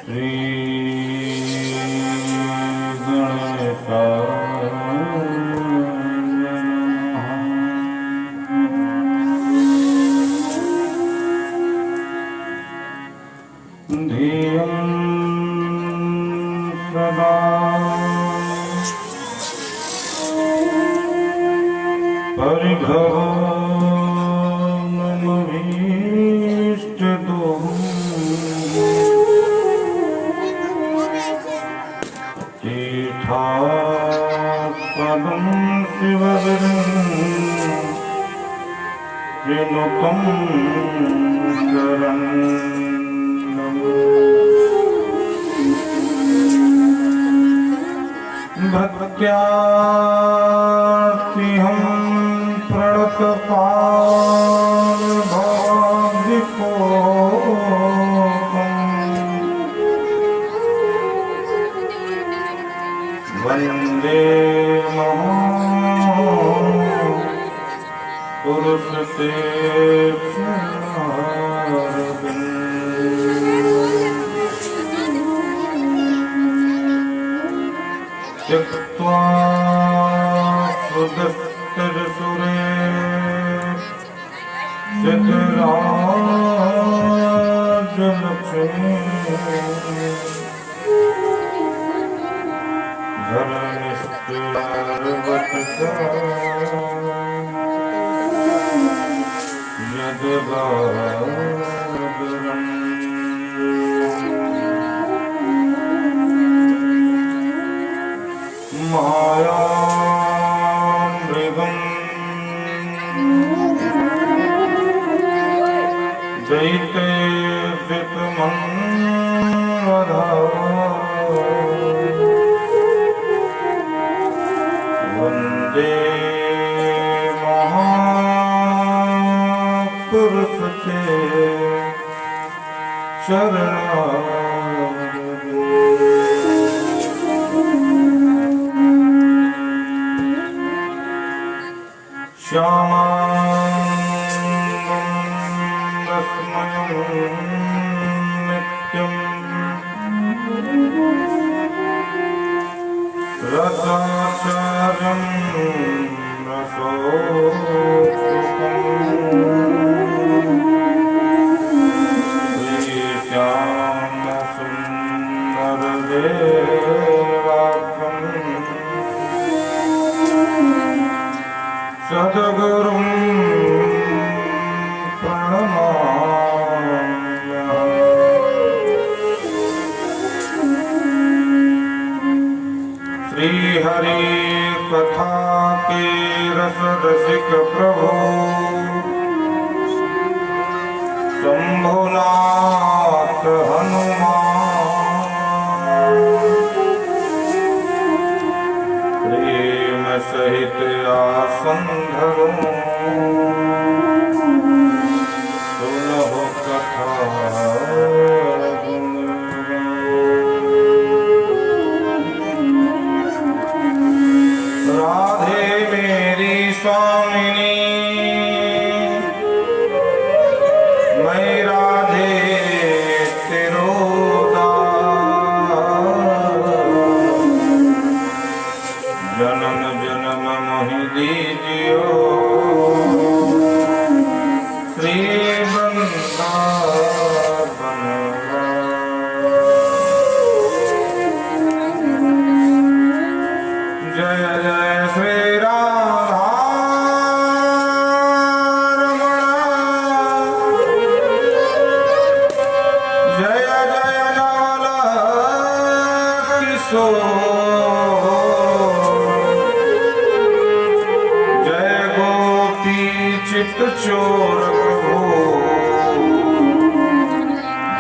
श्री गणेशाय नमः। धियं सदा परिभवमभीष्टदोषं तीर्थास्पदं शिवगिरिं त्रिलोकं शरणं भक्त्यार्तिहं प्रणतपाल भाग्यपूतं वन्दे महापुरुषते त्यक्त्वा सुदस्तरसुरे सिद्धराजलक्ष्मी धर्मिष्ठवत्सा यद्गादरम् मायामृगम् दैत्यवितमन्वधा वन्दे महापुरुषते शरणं नित्यं रसाचार्यं रसोत्तमं सद्गुरुं श्री हरि कथा के रस रसिक प्रभु शंभुनाथ हनुमान प्रेम सहित आसन धरो सुनहो कथा राधे मेरी स्वामिनी मैं राधे तेरो दास जन्म जन्म मोहि दीजियो श्री वृंदावन जय जय श्री राधारमण जय जय नवल किशोर जय गोपी चित चोर प्रभु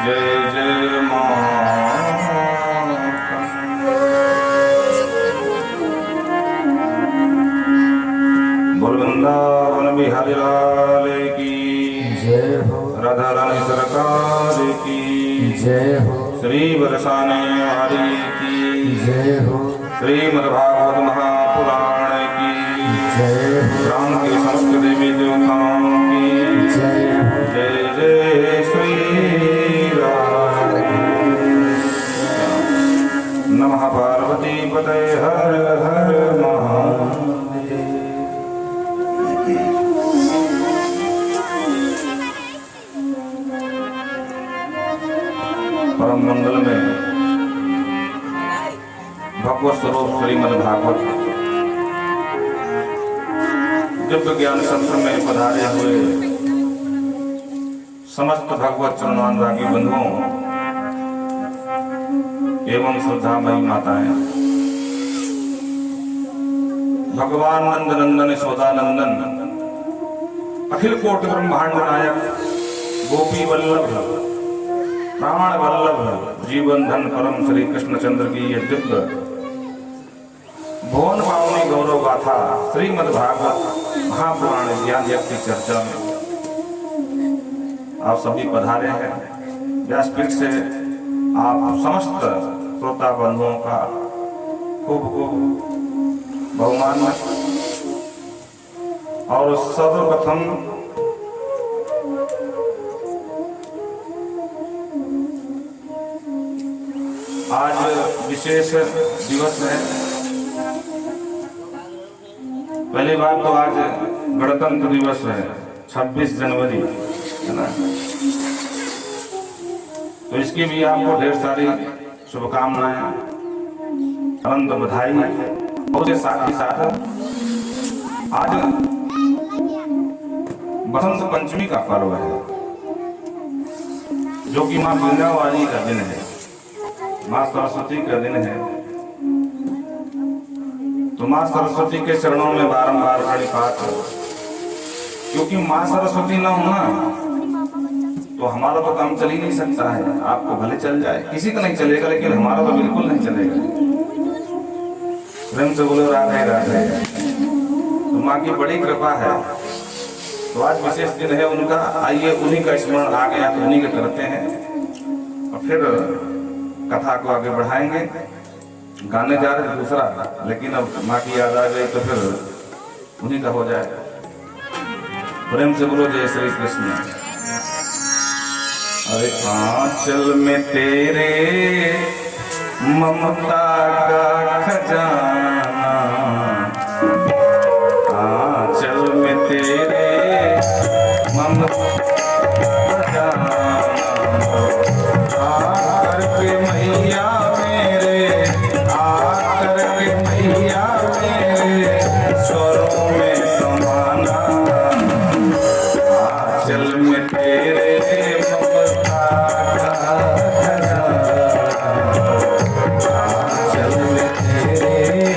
जय जय वृंदावन बिहारी लाल की जय हो, राधा रानी सरकार की जय हो, श्री बरसाने वाली की जय हो, श्रीमद्भागवत महापुराण की जय हो, राम के समस्त देवी देवताओं की जय हो, जय जय श्री राम। परम मंगल में भगवत स्वरूप श्रीमद् भागवत दिव्य ज्ञान सत्र में पधारे हुए समस्त भगवत चरणानुरागी बंधुओं एवं श्रद्धामयी माताएं, भगवान नंद नंदन यशोदानंदन अखिल कोटि ब्रह्मांड नायक गोपी वल्लभ प्राण वल्लभ जीवन धन परम श्री कृष्णचंद्र की यह दिव्य भुवन पावनी गौरव गाथा श्रीमद् भागवत महापुराण ज्ञान यज्ञ की चर्चा में आप सभी पधारे हैं। व्यासपीठ से आप समस्त श्रोता बंधुओं का खूब खूब बहुमान और सर्वप्रथम आज विशेष दिवस है। पहली बात तो आज गणतंत्र दिवस है, 26 जनवरी है ना, तो इसकी भी आपको ढेर सारी शुभकामनाएं, अनंत बधाई। और साथ ही साथ आज बसंत पंचमी का पर्व है, जो कि माँ बिंदावाली का दिन है, माँ सरस्वती का दिन है। तो माँ सरस्वती के चरणों में बारंबार प्रणिपात, क्योंकि माँ सरस्वती ना होना तो हमारा तो काम चल ही नहीं सकता है। आपको भले चल जाए, किसी का नहीं चलेगा, लेकिन हमारा तो बिल्कुल नहीं चलेगा। प्रेम से बोलो राधे राधे। तो माँ की बड़ी कृपा है। तो आज विशेष दिन है उनका, आइए उन्हीं का स्मरण आ गया तो उन्हीं का करते हैं और फिर कथा को आगे बढ़ाएंगे। गाने जा रहे थे दूसरा, लेकिन अब माँ की याद आ गई तो फिर उन्हीं का हो जाए। प्रेम से बोलो जय श्री कृष्ण। अरे आंचल में तेरे ममता का खजाना, आंचल में तेरे ममता का खजाना, आकर के मैया मेरे, आकर के मैया मेरे स्वरों में समाना, आंचल में तेरे ममता का खजाना, आंचल में तेरे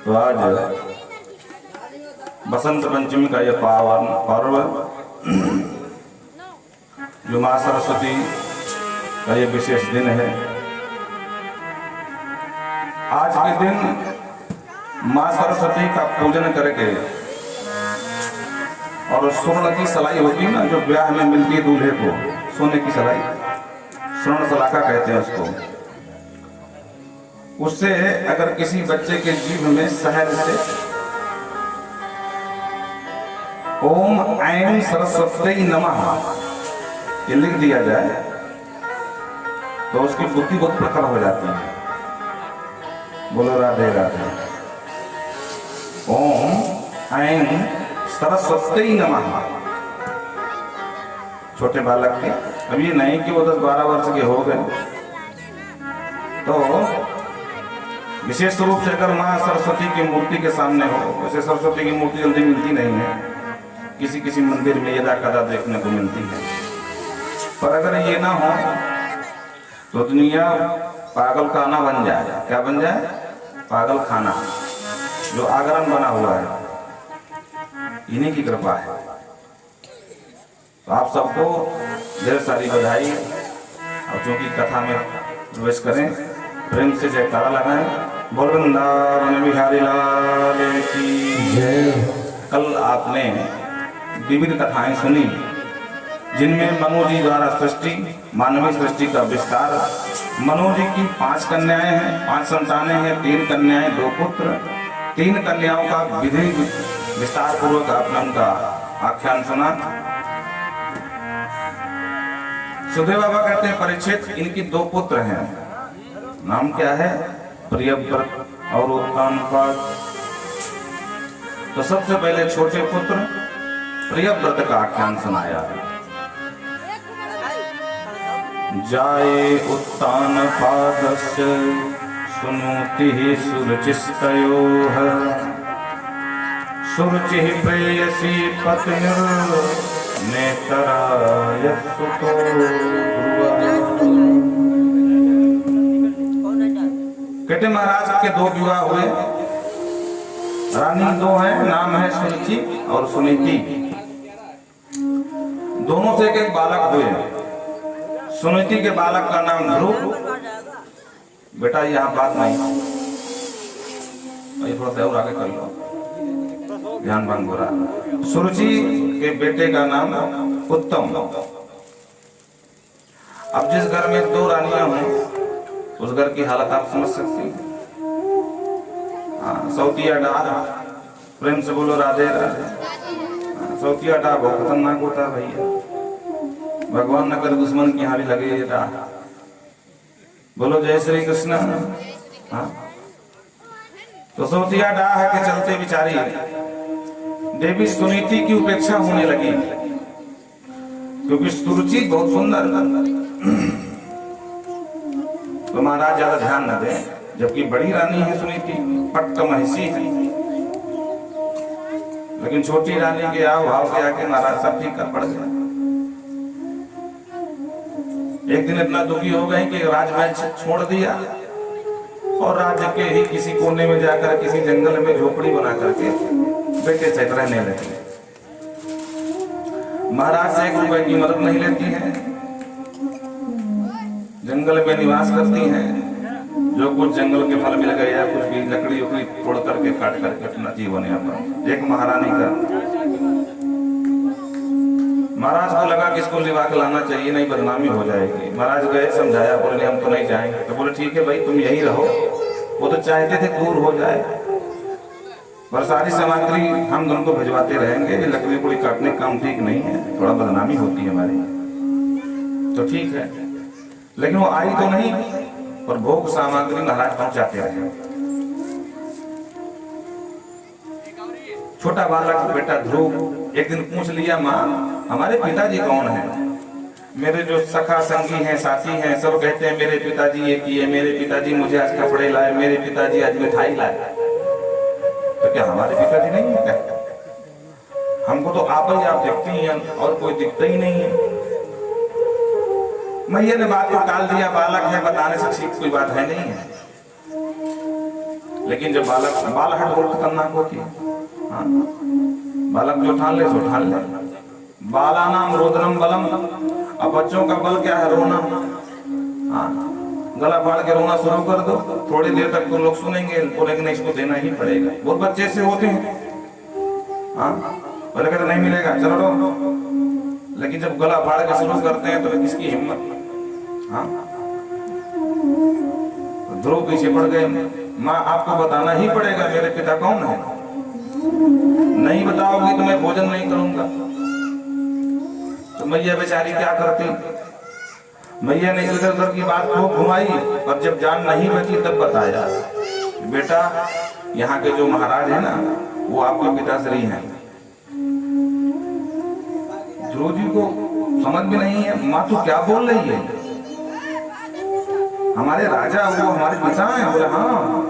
तो आज बसंत पंचमी का यह पावन पर्व, जो माँ सरस्वती का ये विशेष दिन है। आज के दिन माँ सरस्वती का पूजन करके, और स्वर्ण की सलाई होती है ना, जो ब्याह में मिलती है दूल्हे को, सोने की सलाई, स्वर्ण सलाका कहते हैं उसको। उससे अगर किसी बच्चे के जीभ में शहद से ओम ऐं सरस्वती नमः ये लिख दिया जाए तो उसकी बुद्धि बहुत प्रखर हो जाती है। बोलो राधे राधे। ओम ऐं सरस्वती नमः। छोटे बालक के, अब ये नहीं कि वो 10-12 वर्ष के हो गए, तो विशेष रूप से अगर माँ सरस्वती की मूर्ति के सामने हो, वैसे सरस्वती की मूर्ति जल्दी मिलती नहीं है, किसी किसी मंदिर में यदा कदा देखने को मिलती है। पर अगर ये ना हो तो दुनिया पागल खाना बन जाए। क्या बन जाए? पागल खाना, जो आगरण बना हुआ है, इन्हीं की कृपा है। तो आप सबको ढेर सारी बधाई। और चूंकि कथा में प्रवेश करें, प्रेम से जयकारा लगाएं। बोल वृंदावन बिहारी लाल की जय। कल आपने विविध कथाएं सुनी, जिनमें मनु जी द्वारा सृष्टि, मानवीय सृष्टि का विस्तार। मनु जी की 5 कन्याएं हैं, 5 संतानें हैं, 3 कन्याएं, 2 पुत्र। 3 कन्याओं का विधि विस्तार पूर्वक आपने उनका आख्यान सुना। सुखदेव बाबा कहते हैं परीक्षित, इनकी 2 पुत्र हैं। नाम क्या है? प्रियव्रत और उत्तानपाद। तो सबसे पहले छोटे पुत्र प्रियव्रत का आख्यान सुनाया। जाये उत्तानपादस्य सुनोतिः सुरुचिस्तयोः, सुरुचिः प्रेयसी पत्निर्नेतराय सुतो ध्रुवः। कहते महाराज के 2 विवाह हुए। रानी 2 हैं, नाम है सुरुचि और सुनीति। दोनों से एक बालक हुए। सुनीति के बालक का नाम ध्रुव। बेटा यहाँ बात नहीं, थोड़ा सा और आगे कर लो, ध्यान भंग हो रहा। सुरुचि के बेटे का नाम उत्तम। अब जिस घर में 2 रानियां हों, उस घर की हालत आप समझ सकते हैं। सौतिया डार, प्रेम से बोलो राधे राधे। सौतिया डार बहुत खतरनाक होता है भैया, भगवान न करे दुश्मन की हारी लगे ये डार। बोलो जय श्री कृष्ण। हाँ, तो सौतिया डार है के चलते बिचारी देवी सुनीति की उपेक्षा होने लगी, क्योंकि सुरुचि बहुत सुंदर। तो महाराज ज्यादा ध्यान न दें, जबकि बड़ी रानी है सुनीति, पट्ट महिषी है। लेकिन छोटी रानी के आओ भाव के आके महाराज सब ठीक कर पड़ गए। एक दिन इतना दुखी हो गए कि राजमहल छोड़ दिया और राज्य के ही किसी कोने में जाकर किसी जंगल में झोपड़ी बना करके बेटे सहित रहने लगे। महाराज से 1 रुपए की मदद नहीं लेती है, जंगल में निवास करती हैं। जो कुछ जंगल के फल मिल गए या कुछ भी लकड़ी उकड़ी तोड़ करके काट करके अपना जीवन यापन। एक महारानी का। महाराज को लगा कि इसको लिवा के लाना चाहिए, नहीं बदनामी हो जाएगी। महाराज गए, समझाया, बोले हम तो नहीं जाएंगे। तो बोले ठीक है भाई, तुम यही रहो। वो तो चाहते थे दूर हो जाए, पर सारी सामग्री हम तुमको भिजवाते रहेंगे। ये लकड़ी उकड़ी काटने का काम ठीक नहीं है, थोड़ा बदनामी होती है हमारी। तो ठीक है, लेकिन वो आई तो नहीं, पर भोग सामग्री महाराज पहुंचाते रहे। छोटा बालक बेटा ध्रुव एक दिन पूछ लिया, माँ हमारे पिताजी कौन हैं? मेरे जो सखा संगी हैं, साथी हैं, सब कहते हैं मेरे पिताजी ये किए, मेरे पिताजी मुझे आज कपड़े लाए, मेरे पिताजी आज मिठाई लाए। तो क्या हमारे पिताजी नहीं है क्या? हमको तो आप ही आप दिखती हैं और कोई दिखता ही नहीं है। मैया ने बात को टाल दिया, बालक है, बताने से ठीक कोई बात है नहीं है। लेकिन जब बालहट बहुत खतरनाक होती है। हाँ, बालक जो ठान ले सो ठान ले। बाला नाम रुद्रम बलम। अब बच्चों का बल क्या है? रोना। हाँ, गला फाड़ के रोना शुरू कर दो, थोड़ी देर तक तो लोग सुनेंगे, बोलेंगे इसको देना ही पड़ेगा। बहुत बच्चे ऐसे होते हैं। हाँ, बोले कहते नहीं मिलेगा, चलो रो। लेकिन जब गला फाड़ के शुरू करते हैं तो किसकी हिम्मत? हाँ, ध्रुव पीछे पड़ गए। माँ आपको बताना ही पड़ेगा मेरे पिता कौन है, नहीं बताओगी तो मैं भोजन नहीं करूंगा। तो मैया बेचारी क्या करती? मैया ने इधर उधर की बात को घुमाई और जब जान नहीं बची तब बताया, बेटा यहाँ के जो महाराज है ना वो आपके पिताश्री हैं। ध्रुव जी को समझ में नहीं है, माँ तू क्या बोल रही है? हमारे राजा वो हमारे पिता हैं। बोले हाँ।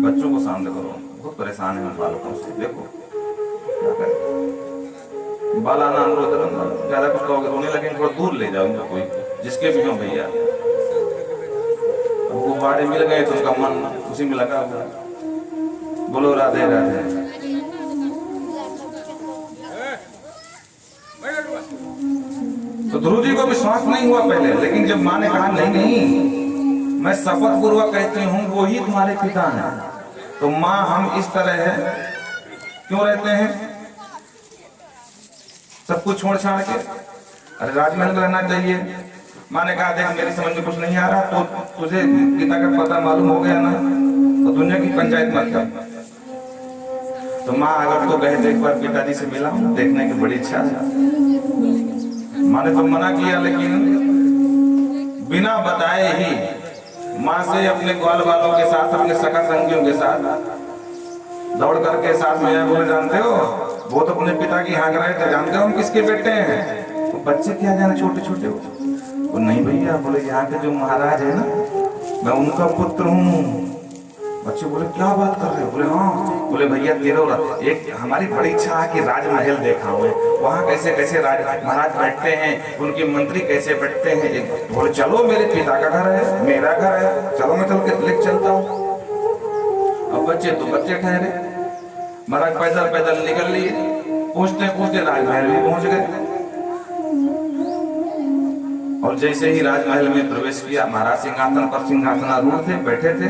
बच्चों को सामने करो, बहुत परेशान है बालकों से। देखो क्या करें। बाला नाम रुद्रम, ज्यादा कुछ कहोगे रोने लगे, थोड़ा दूर ले जाओ उनको, कोई जिसके भी हो भैया। वो बाड़े मिल गए तो उनका मन उसी में लगा हुआ। बोलो राधे राधे। तो ध्रुव जी को विश्वास नहीं हुआ पहले, लेकिन जब माँ ने कहा नहीं नहीं मैं शपथ पूर्वक कहती हूँ वो ही तुम्हारे पिता हैं, तो माँ हम इस तरह है क्यों रहते हैं सब कुछ छोड़ छाड़ के? अरे राजमहल में रहना चाहिए। माँ ने कहा देख मेरी समझ में कुछ नहीं आ रहा, तो तुझे पिता का पता मालूम हो गया ना, तो दुनिया की पंचायत मत कर। तो माँ अगर तो कहे एक बार पिताजी से मिला, देखने की बड़ी इच्छा है। माँ ने तो मना किया, लेकिन बिना बताए ही माँ से अपने ग्वाल वालों के साथ, अपने सगा संगियों के साथ दौड़ करके साथ में आए। बोले जानते हो वो तो अपने पिता की हाँक रहे थे, जानते हो हम किसके बेटे हैं? तो बच्चे क्या जाने छोटे छोटे हो। वो नहीं भैया, बोले यहाँ के जो महाराज है ना मैं उनका पुत्र हूँ। बच्चे बोले क्या बात कर रहे हो? बोले हाँ। बोले भैया तेरा एक हमारी बड़ी इच्छा है कि राजमहल देखा हुए, वहाँ कैसे कैसे राज महाराज बैठते हैं, उनके मंत्री कैसे बैठते हैं। बोले चलो मेरे पिता का घर है, मेरा घर है, चलो मैं चल के लेके चलता हूँ। अब बच्चे तो बच्चे ठहरे, महाराज पैदल पैदल निकल लिए, पूछते पूछते राजमहल में पहुंच गए। और जैसे ही राजमहल में प्रवेश किया, महाराज सिंहासन पर सिंहासनारूढ़ थे, बैठे थे।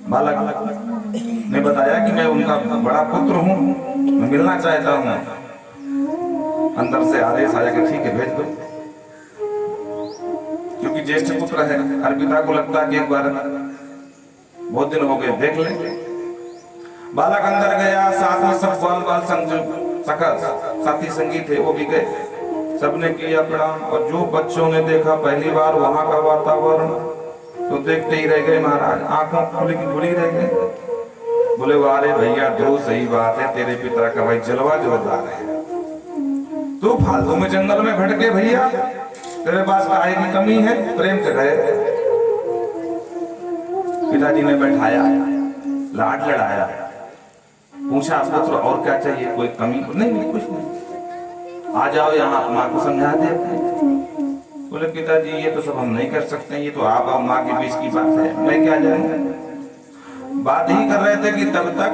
बालक ने बताया कि मैं उनका बड़ा पुत्र हूँ, मैं मिलना चाहता हूँ। अंदर से आदेश आया कि ठीक है भेज दो, क्योंकि ज्येष्ठ पुत्र है। हर पिता को लगता है कि एक बार बहुत दिन हो गए देख ले। बालक अंदर गया, साथ में सब बाल बाल साथी संगी थे वो भी गए, सबने किया प्रणाम। और जो बच्चों ने देखा पहली बार वहां का वातावरण, तो देखते ही रह गए महाराज, आंखों खुली की खुली रह गए। बोले वारे भैया ध्रुव सही बात है, तेरे पिता का भाई जलवा जोरदार है, तू फालतू में जंगल में भटके भैया, तेरे पास काहे की कमी है? प्रेम से गए। पिताजी ने बैठाया, लाड लड़ाया, पूछा पुत्र और क्या चाहिए, कोई कमी? नहीं कुछ नहीं, आ जाओ यहाँ माँ को समझा दे। बोले पिताजी ये तो सब हम नहीं कर सकते, ये तो आप और माँ के बीच की बात है, मैं क्या जानूं। बात ही कर रहे थे कि तब तक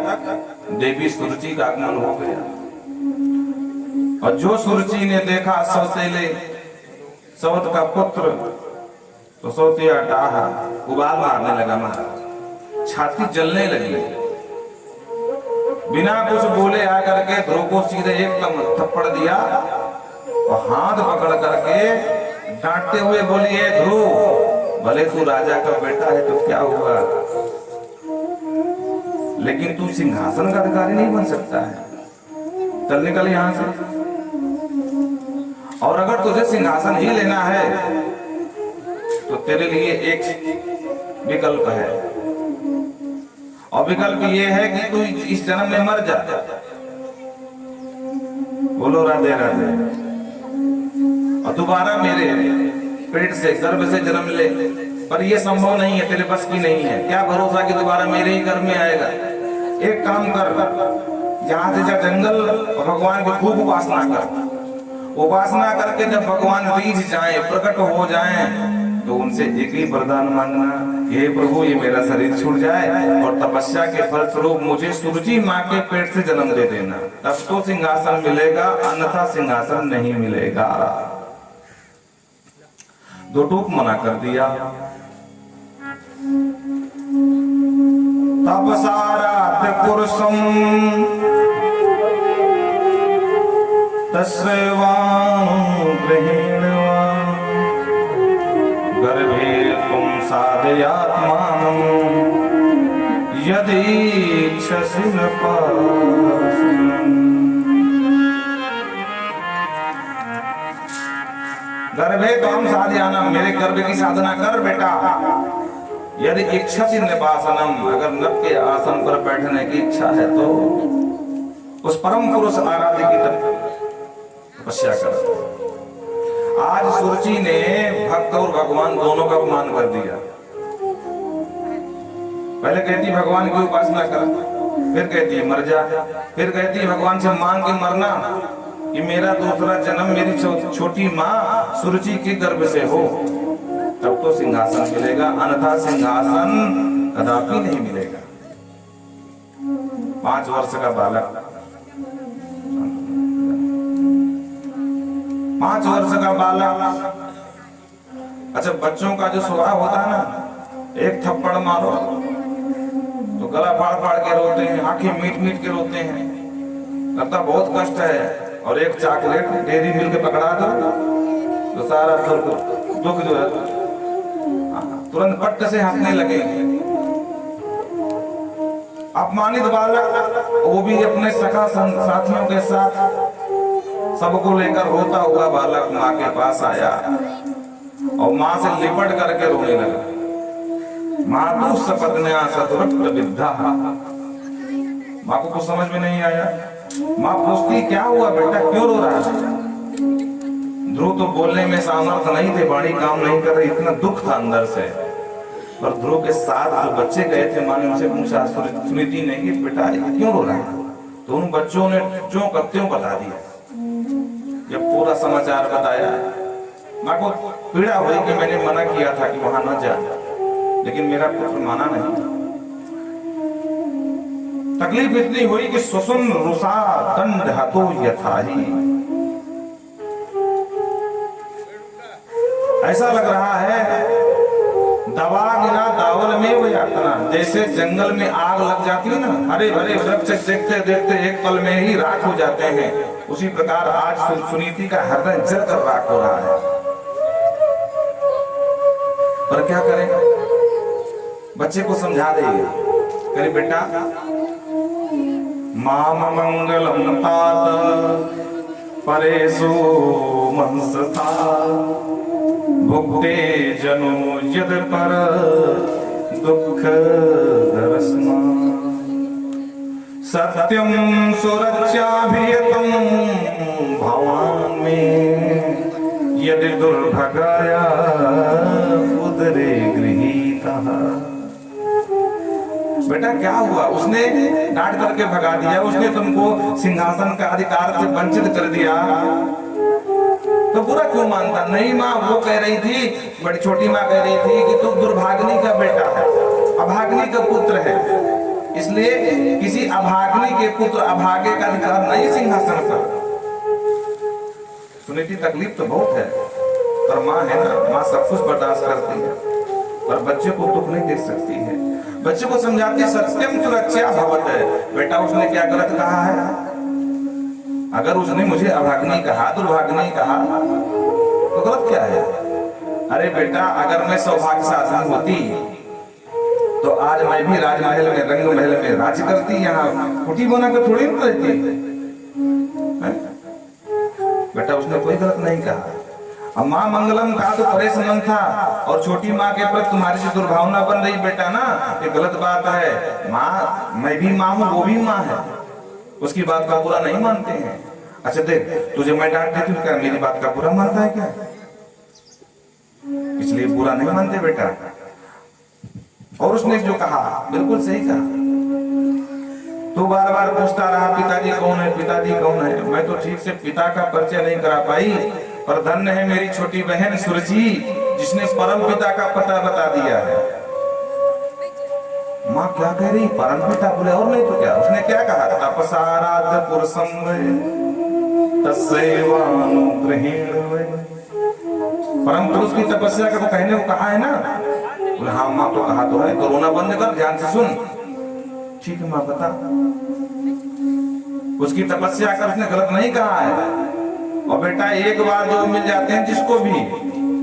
देवी सुरुचि का आगमन हो गया। और जो सुरुचि ने देखा सौतेले सौत का पुत्र, तो सौतिया डाहा उबाल मारने लगा, महाराज छाती जलने लगी। बिना कुछ बोले आकर के ध्रुव को सीधे एकदम थप्पड़ दिया और हाथ पकड़ करके डांटते हुए बोलिए ध्रुव भले तू राजा का बेटा है तो क्या हुआ, लेकिन तू सिंहासन का अधिकारी नहीं बन सकता है, चल निकल यहां से। और अगर तुझे सिंहासन ही लेना है तो तेरे लिए एक विकल्प है, और विकल्प ये है कि तू इस जन्म में मर जा। बोलो राधे राधे। और दोबारा मेरे पेट से गर्भ से जन्म ले, पर ये संभव नहीं है, तेरे बस की नहीं है। क्या भरोसा कि दोबारा मेरे ही गर्भ में आएगा। एक काम कर, यहाँ से जा जंगल और भगवान की खूब उपासना कर। उपासना करके जब भगवान रीझ जाए, प्रकट हो जाए, तो उनसे एक ही वरदान मांगना, हे प्रभु ये मेरा शरीर छूट जाए और तपस्या के फल स्वरूप मुझे सुरुचि माँ के पेट से जन्म दे देना, तब तो सिंहासन मिलेगा, अन्यथा सिंहासन नहीं मिलेगा। दो टूक मना कर दिया। तपसारात पुरुषम तस्वानु ग्रहेण गर्भे तुम साधयात्मानं यदि इच्छसि न पासनं। गर्भे तुम साधयाना, मेरे गर्भ की साधना कर बेटा। यदि इच्छसि निपासनम, अगर नभ के आसन पर बैठने की इच्छा है तो उस परम पुरुष आराध्य की तपस्या कर। आज सुरुचि ने भक्त और भगवान दोनों का अपमान कर दिया। पहले कहती भगवान की उपासना कर, फिर कहती मर जा, फिर कहती भगवान से मांग के मरना कि मेरा दूसरा जन्म मेरी छोटी माँ सुरुचि के गर्भ से हो, तब तो सिंहासन मिलेगा, अन्यथा सिंहासन कदापि नहीं मिलेगा। 5 वर्ष का बालक, 5 वर्ष का बालक। अच्छा, बच्चों का जो स्वभाव होता है ना, एक थप्पड़ मारो तो गला फाड़ फाड़ के रोते हैं, आंखें मीट मीट के रोते हैं, लगता बहुत कष्ट है। और एक चॉकलेट डेयरी मिल्क पकड़ा दो तो सारा दुख जो है तुरंत पट्ट से हंसने लगेंगे। अपमानित बालक, वो भी अपने सखा साथियों के साथ सबको लेकर रोता हुआ बालक माँ के पास आया और माँ से लिपट करके रोने लगा। मातु सपत्न्या सतवट विद्धा। माँ को कुछ समझ में नहीं आया। माँ पूछती क्या हुआ बेटा, क्यों रो रहा है? ध्रुव तो बोलने में सामर्थ्य नहीं थे, वाणी काम नहीं कर रही, इतना दुख था अंदर से। और ध्रुव के साथ जो बच्चे गए थे, माँ ने उनसे पूछा, सुनीति ने कि बेटा क्यों रो रहा है? तो उन बच्चों ने जो त्यों बता दिया। जब पूरा समाचार बताया, माँ को पीड़ा हुई कि मैंने मना किया था कि वहां न जा, लेकिन मेरा पुत्र माना नहीं। तकलीफ इतनी हुई कि सुसुन रुसा दंड हतो यथाही। ऐसा लग रहा है दवा गिरा दावल में वो यातना, जैसे जंगल में आग लग जाती है ना, हरे भरे वृक्ष देखते देखते एक पल में ही राख हो जाते हैं, उसी प्रकार आज सुनीति का हृदय जलकर राख हो रहा है। पर क्या करें? बच्चे को समझा देंगे, कहे बेटा माम मंगलम तात परेशो मनसता भुक्ते जनो यद पर दुख दरस्मा सत्यम सुरक्षाभियतम भवान में यदि दुर्भगाया उदरे गृहीता। बेटा क्या हुआ? उसने डांट करके भगा दिया, उसने तुमको सिंहासन का अधिकार से वंचित कर दिया, तो बुरा क्यों मानता? नहीं माँ, वो कह रही थी, बड़ी छोटी माँ कह रही थी कि तू दुर्भाग्नि का बेटा है, अभाग्नि का पुत्र है, इसलिए किसी अभाग्नि के पुत्र अभागे का अधिकार नहीं सिंहासन पर। सुनीति तकलीफ तो बहुत है, पर माँ है ना, माँ सब कुछ बर्दाश्त करती है, पर बच्चे को दुख नहीं दे सकती है। बच्चे को समझाती सत्यम सुरक्षा भवत है। बेटा उसने क्या गलत कहा है? अगर उसने मुझे अभाग्नि कहा, दुर्भाग्नि कहा, तो गलत क्या है? अरे बेटा, अगर मैं सौभाग्यशाली होती तो आज मैं भी राजमहल में, रंग महल में राज करती, यहाँ कुटी बना कर थोड़ी न रहती। बेटा उसने कोई गलत नहीं कहा। अब माँ मंगलम का तो परेशान था, और छोटी माँ के प्रति तुम्हारी जो दुर्भावना बन रही बेटा ना, ये गलत बात है। माँ, मैं भी माँ हूँ, वो भी माँ है, उसकी बात का बुरा नहीं मानते हैं। अच्छा देख, तुझे मैं डांटती हूँ, क्या मेरी बात का बुरा मानता है क्या? इसलिए बुरा नहीं मानते बेटा। और उसने जो कहा बिल्कुल सही कहा। तो बार बार पूछता रहा पिताजी कौन है, पिताजी कौन है। मैं तो ठीक से पिता का परिचय नहीं करा पाई, पर धन्य है मेरी छोटी बहन सुरुचि, जिसने परम पिता का पता बता दिया है। माँ क्या कह रही? परम पिता बोले और नहीं तो क्या? उसने क्या कहा? तपसाराध पुरुषम तस्सैवानुग्रहेण वै। परम पुरुष की तपस्या का तो कहने को कहा है ना? बोले हाँ माँ तो कहा तो है। तो रोना बंद कर, ध्यान से सुन। ठीक है माँ बता। उसकी तपस्या कर, उसने गलत नहीं कहा है। और बेटा एक बार जो मिल जाते हैं जिसको भी,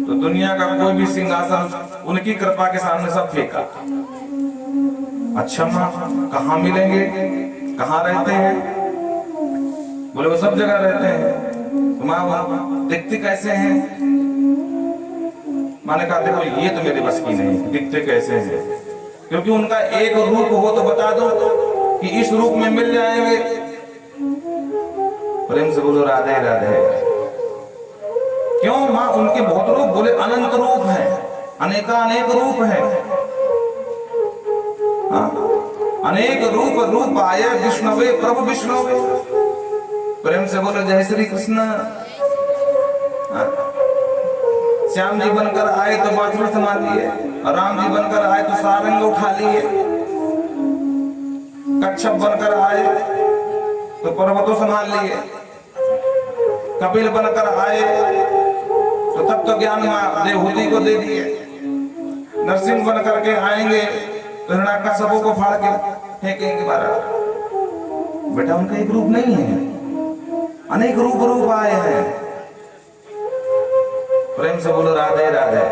तो दुनिया का कोई भी सिंहासन उनकी कृपा के सामने सब फेंका। अच्छा माँ कहाँ मिलेंगे, कहाँ रहते हैं? बोले वो सब जगह रहते हैं। तो माँ दिखते कैसे हैं? मैंने कहा देखो ये तो मेरे बस की नहीं, दिखते कैसे हैं? क्योंकि उनका एक रूप हो तो बता दो कि इस रूप में मिल जाएंगे। प्रेम से बोलो राधे राधे। क्यों माँ? उनके बहुत रूप। बोले अनंत रूप है, अनेकानेक रूप है। अनेक रूप आए विष्णुवे प्रभु विष्णुवे। प्रेम से बोलो जय श्री कृष्ण। श्याम जी बनकर आए तो बांसुरी संभाल लिए, राम जी बनकर आए तो सारंग उठा लिए, कच्छप बनकर आए तो पर्वतों संभाल लिए, कपिल बनकर आए तो तब तो ज्ञान देवहूति को दे दिए, नरसिंह बन करके आएंगे तो हिरण्याकश्यप को फाड़ के फेंकेंगे बाहर। बेटा उनका एक रूप नहीं है, अनेक रूप आए हैं। प्रेम से बोलो राधे राधे।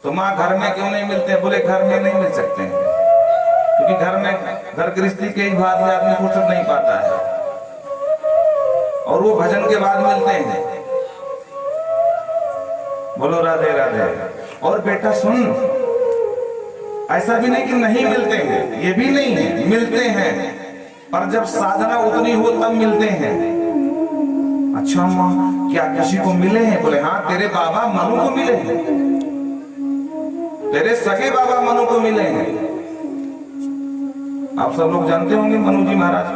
तो माँ घर में क्यों नहीं मिलते? बोले घर में नहीं मिल सकते हैं, क्योंकि घर में घर गृहस्थी के ही बाद में आदमी फुर्सत नहीं पाता है, और वो भजन के बाद मिलते हैं। बोलो राधे राधे। और बेटा सुन, ऐसा भी नहीं कि नहीं मिलते हैं, ये भी नहीं है, मिलते हैं, पर जब साधना उतनी हो तब मिलते हैं। अच्छा माँ क्या किसी को मिले हैं? बोले हाँ तेरे बाबा मनु को मिले हैं, तेरे सगे बाबा मनु को मिले हैं। आप सब लोग जानते होंगे मनु जी महाराज,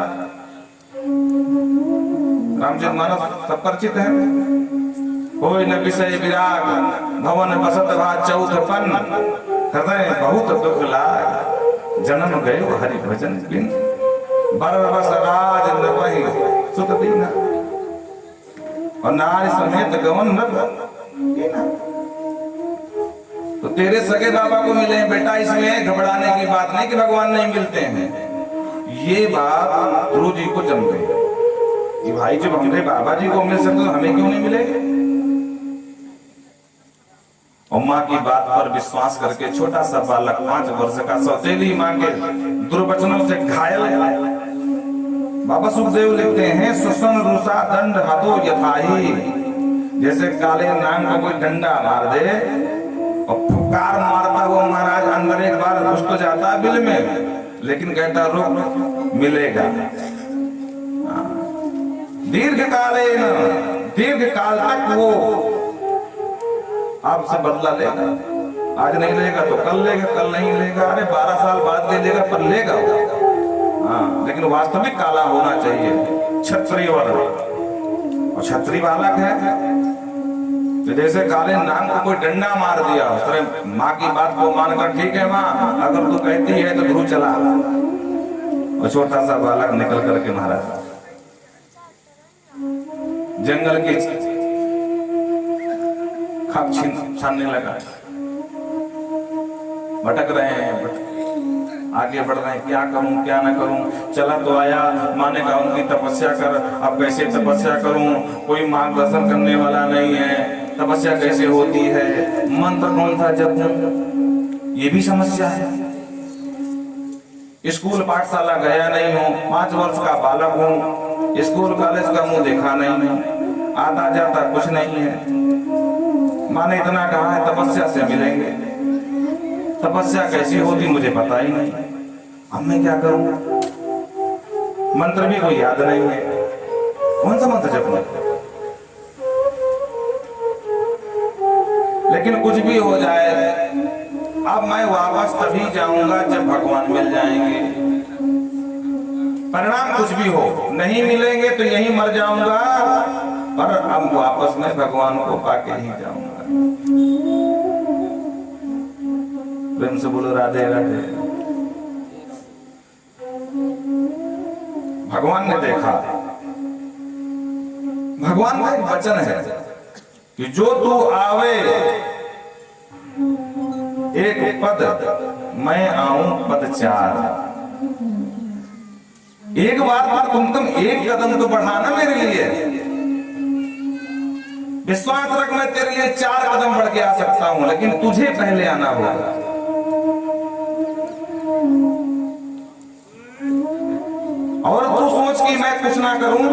रामचरितमानस सब परिचित है। होय न विषय विराग भवन बसत भा चौथपन, हृदय बहुत दुख लाग, जन्म गयो हरि भजन बिन, बरबस राज नवहि सुत दीना, और नारी समेत गवन न। तो तेरे सगे बाबा को मिले हैं बेटा, इसमें घबराने की बात नहीं कि भगवान नहीं मिलते हैं। ये बात गुरु जी को जम गई कि भाई जब हमने बाबा जी को मिल सकते तो हमें क्यों नहीं मिलेंगे? और माँ की बात पर विश्वास करके छोटा सा बालक 5 वर्ष का सौतेली माँ के दुर्वचनों से घायल। बाबा सुखदेव लिखते हैं सुसन रुषा दंड हाथों यथाही, जैसे काले नाग को कोई डंडा मार दे और फुकार मारता हुआ महाराज अंदर एक बार घुस तो जाता है बिल में, लेकिन कहता रुक मिलेगा। दीर्घ काल तक वो आपसे बदला लेगा। आज नहीं लेगा तो कल लेगा, कल नहीं लेगा, अरे 12 साल बाद ले लेगा पर लेगा। हाँ, लेकिन वास्तविक काला होना चाहिए, क्षत्रिय वर्ण, और क्षत्रिय बालक है। तो जैसे काले नाग को कोई डंडा मार दिया, उसने माँ की बात को मानकर ठीक है माँ अगर तू कहती है तो गुरु चला, और छोटा सा बालक निकल करके महाराज जंगल की खाक छानने लगा। भटक रहे हैं, आगे बढ़ रहे हैं, क्या करूं क्या ना करूं। चला तो आया, माँ ने कहा उनकी तपस्या कर। अब कैसे तपस्या करूं, कोई मार्गदर्शन करने वाला नहीं है, तपस्या कैसे होती है, मंत्र कौन सा जप, ये भी समस्या है। स्कूल पाठशाला गया नहीं हूँ, 5 वर्ष का बालक हूँ, स्कूल कॉलेज का मुंह देखा नहीं है, आता जाता कुछ नहीं है। माँ ने इतना कहा है तपस्या से मिलेंगे, तपस्या कैसी होती मुझे पता ही नहीं, अब मैं क्या करूं? मंत्र भी कोई याद नहीं है, कौन सा मंत्र जपना? लेकिन कुछ भी हो जाए, अब मैं वापस तभी जाऊंगा जब भगवान मिल जाएंगे। परिणाम कुछ भी हो, नहीं मिलेंगे तो यहीं मर जाऊंगा, पर अब वापस मैं भगवान को पाके ही जाऊंगा। प्रेम से बोलो राधे राधे। भगवान ने देखा, भगवान का एक वचन है कि जो तू आवे एक पद, मैं आऊं पद चार। एक बार पर तुम एक कदम तो बढ़ाना मेरे लिए। विश्वास रख, मैं तेरे लिए 4 कदम बढ़ के आ सकता हूं, लेकिन तुझे पहले आना होगा। और तू सोच कि मैं कुछ ना करूं,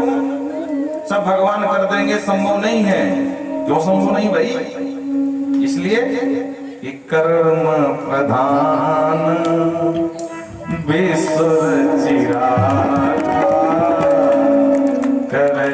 सब भगवान कर देंगे, संभव नहीं है। क्यों संभव नहीं भाई? इसलिए कि कर्म प्रधान विश्व चिराग करे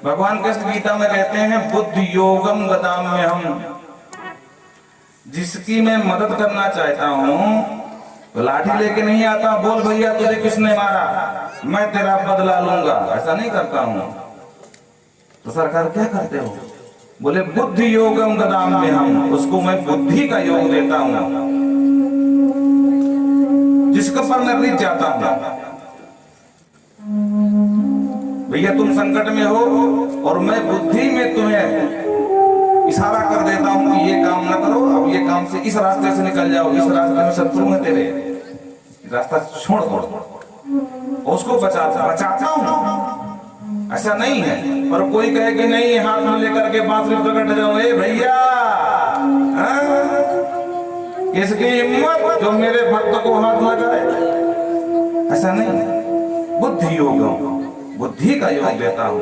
भगवान कृष्ण गीता में कहते हैं बुद्धि योगम गदाम्य हम। जिसकी मैं मदद करना चाहता हूं तो लाठी लेके नहीं आता, बोल भैया तुझे किसने मारा, मैं तेरा बदला लूंगा, ऐसा नहीं करता हूं। तो सरकार क्या करते हो? बोले बुद्धि योगम गदाम्य हम, उसको मैं बुद्धि का योग देता हूं, जिसके पर मैं रिझ जाता हूं। भैया तुम संकट में हो और मैं बुद्धि में तुम्हें इशारा कर देता हूं कि ये काम ना करो, अब ये काम से इस रास्ते से निकल जाओ, इस रास्ते में शत्रु है तेरे, रास्ता छोड़ दो, उसको बचाता हूं। ऐसा नहीं है। और कोई कहे कि नहीं, हाथ में लेकर के बांसुरी पकड़ जाओ, ए भैया इसकी हिम्मत जो मेरे भक्त को हाथ लगाए, ऐसा नहीं। बुद्धि योग, बुद्धि का योग देता हूं।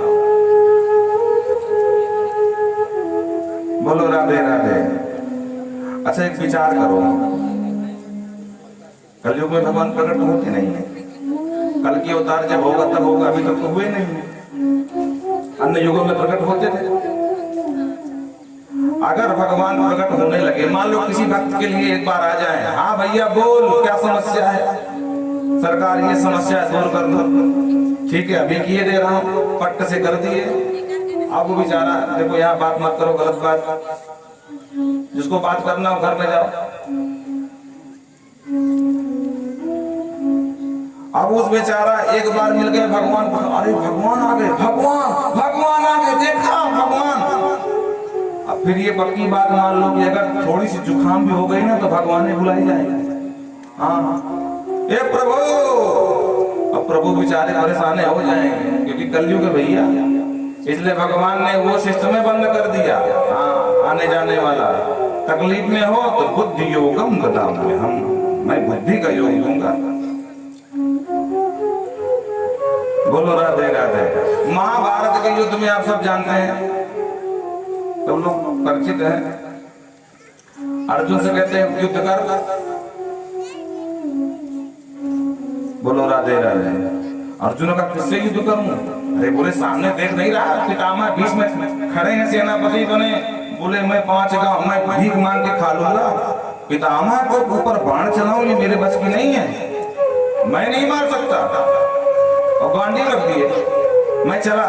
बोलो राधे राधे। अच्छा एक विचार करो, कलयुग में भगवान प्रकट होते नहीं है। कल की अवतार जब होगा तब होगा, अभी तक तो हुए नहीं। अन्य युगों में प्रकट होते थे। अगर भगवान प्रकट होने लगे, मान लो किसी भक्त के लिए एक बार आ जाए, हाँ भैया बोल क्या समस्या है, सरकार ये समस्या दूर कर दो, ठीक है अभी किए दे रहा हूं, पट्ट से कर दिए। अब वो बेचारा, देखो यहाँ बात मत करो, गलत बात, जिसको बात करना हो घर में जाओ। अब उस बेचारा एक बार मिल गए भगवान को, अरे भगवान आ गए, भगवान आ गए, देखा भगवान। अब फिर ये पक्की बात मान लो कि अगर थोड़ी सी जुकाम भी हो गई ना तो भगवान ने बुलाई जाएगी। हाँ ए प्रभु, अब प्रभु बेचारे परेशान हो जाएंगे क्योंकि कलयुग है भैया, इसलिए भगवान ने वो सिस्टम बंद कर दिया। हाँ आने जाने वाला तकलीफ में हो तो बुद्धि योगम गदाम्य हम, मैं बुद्धि का योग दूंगा। बोलो राधे राधे। महाभारत के युद्ध में आप सब जानते हैं, सब लोग परिचित हैं। अर्जुन से कहते हैं युद्ध कर, बोलो राधे राधे। अर्जुन का किससे युद्ध करूं? अरे बोले सामने देख नहीं रहा, पितामह भीष्म खड़े हैं, सेनापति बने, बोले मैं 5 गांव मैं भीख मांग के खा लूंगा, पितामह को ऊपर बाण चलाऊं ये मेरे बस की नहीं है, मैं नहीं मार सकता। और गांडी रख दिए, मैं चला।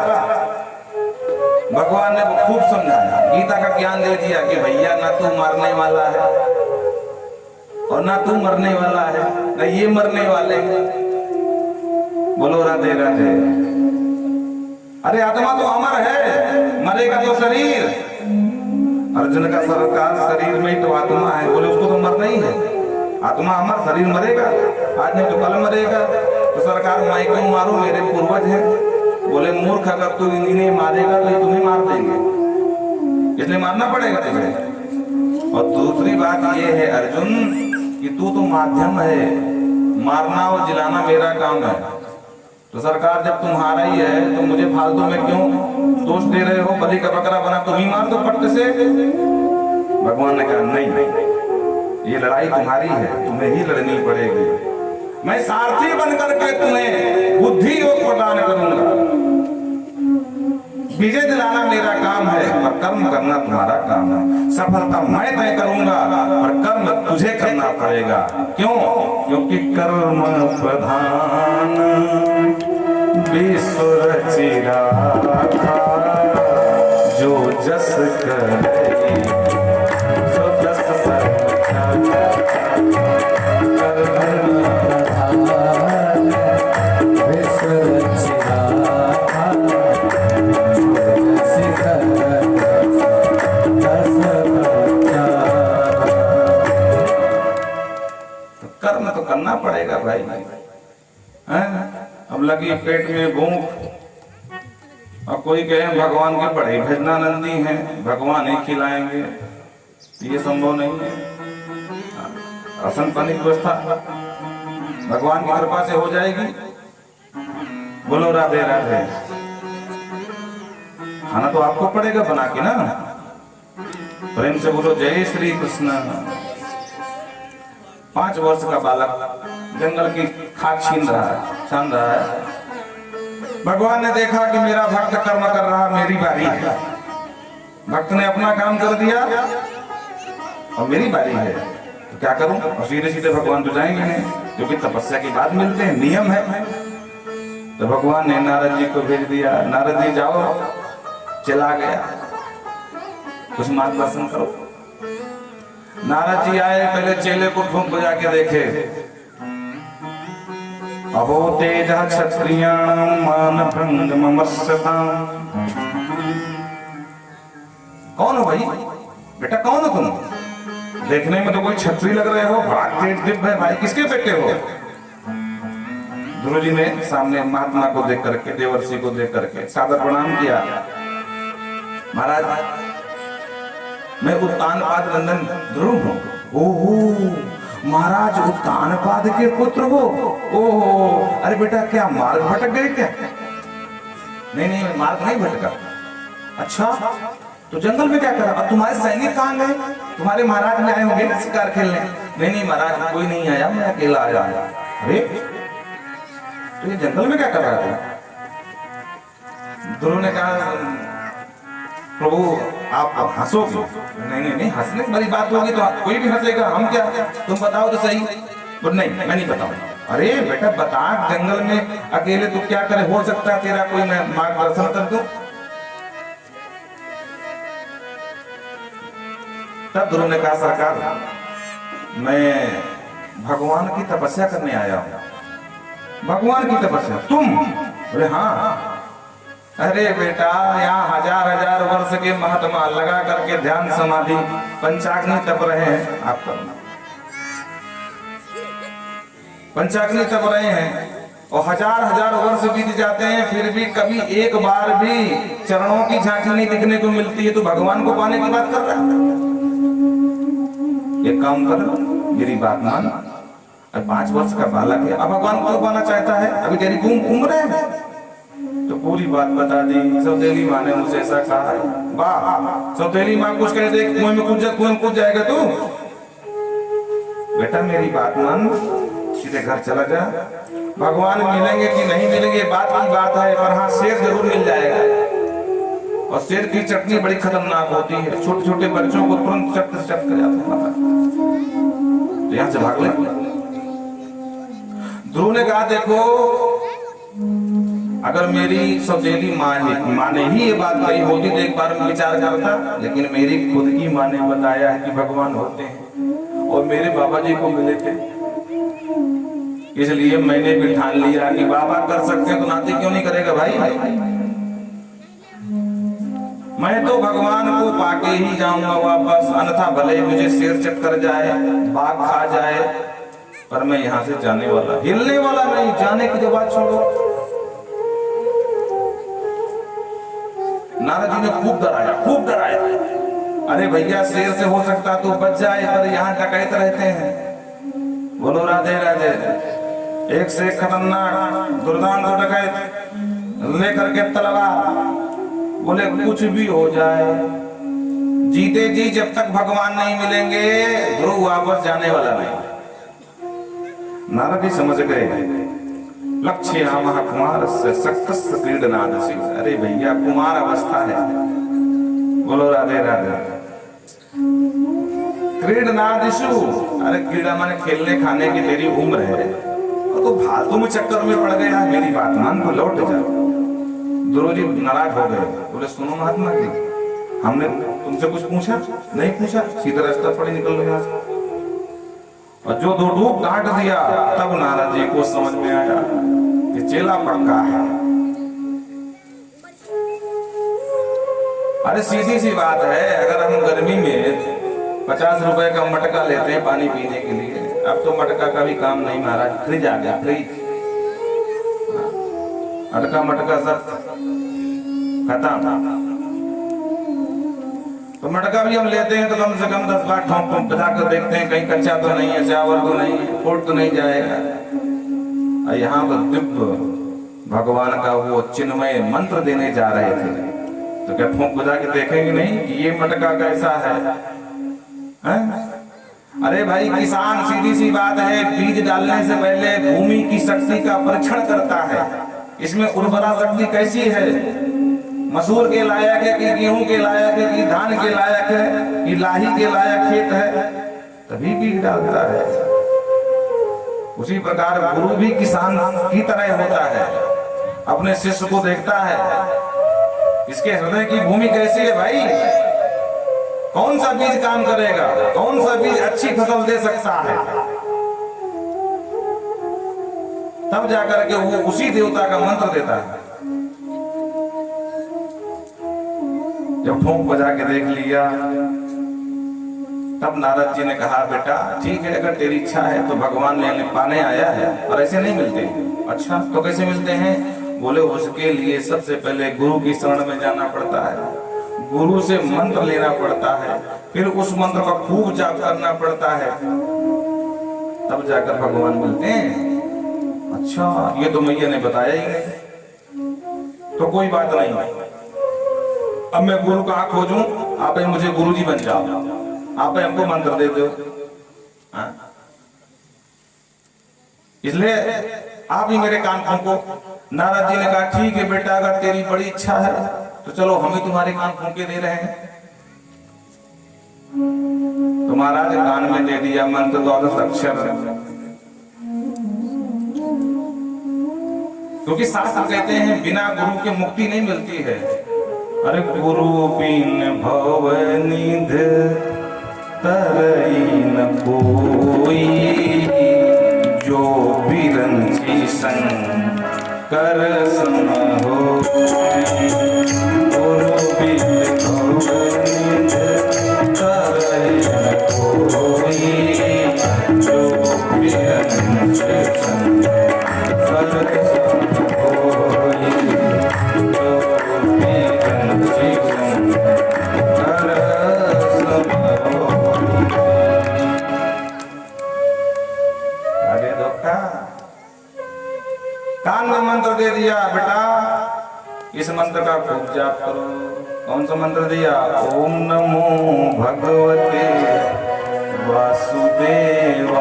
भगवान ने खूब समझाया, गीता का ज्ञान दे दिया कि भैया ना तू मरने वाला है और ना तू मरने वाला है, ना ये मरने वाले हैं। बोलो राधे राधे। अरे आत्मा तो अमर है, मरेगा तो शरीर। अर्जुन का सरकार शरीर में ही तो आत्मा है, बोले उसको तो मरना ही है, आत्मा अमर, शरीर मरेगा, आज नहीं तो कल मरेगा। तो सरकार मैं क्यों मारूं, मेरे पूर्वज हैं। बोले मूर्ख, अगर तू इन्हें मारेगा तो तुम्हें मार देंगे, इसलिए मारना पड़ेगा तुझे। और दूसरी बात ये है अर्जुन कि तू तो माध्यम है, मारना और जिलाना मेरा काम है, तो सरकार जब तुम्हारा ही है तो मुझे फालतू में क्यों दोष दे रहे हो? बलि का बकरा बना तुम ही मार दो पट्ट से। भगवान ने कहा नहीं, ये लड़ाई तुम्हारी है, तुम्हें ही लड़नी पड़ेगी। मैं सारथी बनकर के तुम्हें बुद्धि योग प्रदान करूंगा। विजय दिलाना मेरा काम है और कर्म करना तुम्हारा काम है। सफलता मैं तय करूंगा और कर्म तुझे करना पड़ेगा। क्यों? क्योंकि कर्म प्रधान विश्व रचिरा जो जस करे सो जस कर्म तो करना पड़ेगा भाई। अब लगी पेट में भूख और कोई कहे भगवान के बड़े भजनानंदी हैं, भगवान ही खिलाएंगे, ये संभव नहीं है। राशन पानी की व्यवस्था भगवान की कृपा से हो जाएगी। बोलो राधे राधे। खाना तो आपको पड़ेगा बना के ना। प्रेम से बोलो जय श्री कृष्ण। 5 वर्ष का बालक जंगल की खाक छीन रहा है। भगवान ने देखा कि मेरा भक्त कर्म कर रहा, मेरी बारी है। भक्त ने अपना काम कर दिया और मेरी बारी है, तो क्या करूं? और सीधे सीधे भगवान तो जाएंगे नहीं, क्योंकि तपस्या के बाद मिलते हैं, नियम है। तो भगवान ने नारद जी को भेज दिया, नारद जी जाओ। चला गया, कुछ मार्गदर्शन करो। नारद जी आए, पहले चेले को ढूंढ बजा के देखे। अहो तेज क्षत्रियाणां मान भंग ममस्यताम्। कौन हो भाई? बेटा कौन हो तुम? देखने में तो कोई छत्री लग रहे हो, बड़ा तेज दिव्य है भाई, किसके बेटे हो? गुरु जी ने सामने महात्मा को देख करके, देवर्षि को देख करके सादर प्रणाम किया। महाराज मैं उत्तानपाद नंदन ध्रुव हूँ। ओहो महाराज उत्तानपाद के पुत्र हो? ओहो अरे बेटा क्या मार्ग भटक गए क्या? नहीं मार्ग नहीं भटका। अच्छा तो जंगल में क्या करा? अब तुम्हारे सैनिक कहाँ गए? तुम्हारे महाराज में आए होंगे ना शिकार खेलने। नहीं महाराज कोई नहीं आया, मैं अकेला आया। अरे तो ये जंगल में क्या कर रहा था? गुरु ने कहा प्रभु आप हंसोगे? नहीं हंसने वाली बात होगी तो कोई भी हंसेगा, हम क्या? तुम बताओ तो सही। बोल नहीं मैं नहीं बताऊं। अरे बेटा बता, जंगल में अकेले तू क्या करे? हो सकता है तेरा कोई मैं मार्गदर्शन कर दूं। तब गुरु ने कहा सरकार मैं भगवान की तपस्या करने आया हूं। भगवान की तपस्या? तुम? अरे हाँ। अरे बेटा यहाँ हजार वर्ष के महात्मा लगा करके ध्यान समाधि पंचाग्नि तप रहे हैं। आप करना पंचाग्नि तप रहे हैं और हजार वर्ष बीत जाते हैं, फिर भी कभी एक बार भी चरणों की झांकी नहीं दिखने को मिलती है। तो भगवान को पाने की बात कर रहा है। एक काम कर, मेरी बात मान। 5 वर्ष का बालक है, अब भगवान को पाना चाहता है, अभी तेरी उम्र है। तो पूरी बात बता दी। सौतेली माँ ने मुझे ऐसा कहा है। वाह, सौतेली माँ कुछ कह दे कुएं में कूद जाएगा तू। बेटा मेरी बात मान, सीधे घर चला जा। भगवान मिलेंगे कि नहीं मिलेंगे बात की बात है, पर हाँ शेर जरूर मिल जाएगा। और शेर की चटनी बड़ी खतरनाक होती है, छोटे छोटे बच्चों को तुरंत चट कर जाता है। तो यहाँ से भाग ले। ध्रुव ने कहा देखो अगर मेरी सौतेली माँ ने ही ये बात कही होती तो एक बार विचार करता, लेकिन मेरी खुद की माँ ने बताया है कि भगवान होते हैं और मेरे बाबा जी को मिले थे, इसलिए मैंने भी ठान लिया कि बाबा कर सकते हैं तो नाती क्यों नहीं करेगा भाई। मैं तो भगवान को पाके ही जाऊंगा वापस, अन्यथा भले मुझे शेर चट कर जाए, बाघ खा जाए, पर मैं यहाँ से जाने वाला, हिलने वाला नहीं। जाने की जो बात छोड़ो। नारद जी ने खूब डराया। अरे भैया शेर से हो सकता तो बच जाए, पर यहाँ डकैत रहते हैं। बोलो राधे राधे। एक से खतरनाक दुर्दांत डकैत लेकर के तलवार, बोले कुछ भी हो जाए, जीते जी जब तक भगवान नहीं मिलेंगे ध्रुव वापस जाने वाला नहीं। नारद जी समझ गए, लक्ष्य राम कुमार से सक्तस क्रीडनाद से। अरे भैया कुमार अवस्था है, बोलो राधे राधे। क्रीडनादिशु, अरे क्रीड़ा माने खेलने खाने की तेरी उम्र है, तो फालतू में चक्कर में पड़ गया। मेरी बात मान तो लौट जाओ। ध्रुव जी नाराज हो गए, बोले सुनो महात्मा जी, हमने तुमसे कुछ पूछा नहीं? पूछा, सीधा रास्ता पड़े निकल लो यहाँ से। और जो दो डूब काट दिया, तब नारद जी को समझ में आया कि चेला पक्का है। अरे सीधी सी बात है, अगर हम गर्मी में 50 रुपए का मटका लेते हैं पानी पीने के लिए, अब तो मटका का भी काम नहीं महाराज, फ्रिज आ गया, फ्रिज। अटका मटका सब खत्म। तो मटका भी हम लेते हैं तो कम से कम 10 बार ठोंक बजा कर देखते हैं कहीं कच्चा तो नहीं है, चावल तो नहीं है, फूट तो नहीं जाएगा। और यहाँ तो दिव्य भगवान का वो चिन्मय मंत्र देने जा रहे थे, तो क्या ठोंक बजा के देखेंगे नहीं कि ये मटका कैसा है? अरे भाई किसान, सीधी सी बात है, बीज डालने से पहले भूमि की शक्ति का परीक्षण करता है, इसमें उर्वरा शक्ति कैसी है, मसूर के लायक है कि गेहूं के लायक है कि धान के लायक है कि लाही के लायक खेत है, तभी बीज डालता है। उसी प्रकार गुरु भी किसान की तरह होता है, अपने शिष्य को देखता है, इसके हृदय की भूमि कैसी है भाई, कौन सा बीज काम करेगा, कौन सा बीज अच्छी फसल दे सकता है, तब जाकर के वो उसी देवता का मंत्र देता है। जब ठोंक बजा के देख लिया, तब नारद जी ने कहा बेटा ठीक है, अगर तेरी इच्छा है तो भगवान ने पाने आया है, और ऐसे नहीं मिलते। अच्छा तो कैसे मिलते हैं? बोले उसके लिए सबसे पहले गुरु की शरण में जाना पड़ता है, गुरु से मंत्र लेना पड़ता है, फिर उस मंत्र का खूब जाप करना पड़ता है, तब जाकर भगवान मिलते हैं। अच्छा ये तो मैया ने बताया ही नहीं, तो कोई बात नहीं, अब मैं गुरु कहाँ खोजूं? आप मुझे गुरु जी बन जाओ, आप हमको मंत्र दे दो। इसलिए आप ही मेरे कान फूंको। नारद जी ने कहा ठीक है बेटा, अगर तेरी बड़ी इच्छा है तो चलो हम ही तुम्हारे कान फूंके दे रहे हैं। तो महाराज कान में दे दिया मंत्र 12 अक्षर, क्योंकि शास्त्र कहते हैं बिना गुरु के मुक्ति नहीं मिलती है। अरे गुरु बिन भव निध तरई न कोई, जो बिरंची संग कर सम हो। गुरु बिन भव निध तरई न कोई, जो बिरंची संग कर कान में मंत्र दे दिया बेटा, इस मंत्र का खूब जाप करो। कौन सा मंत्र दिया? ओम नमो भगवते वासुदेवाय,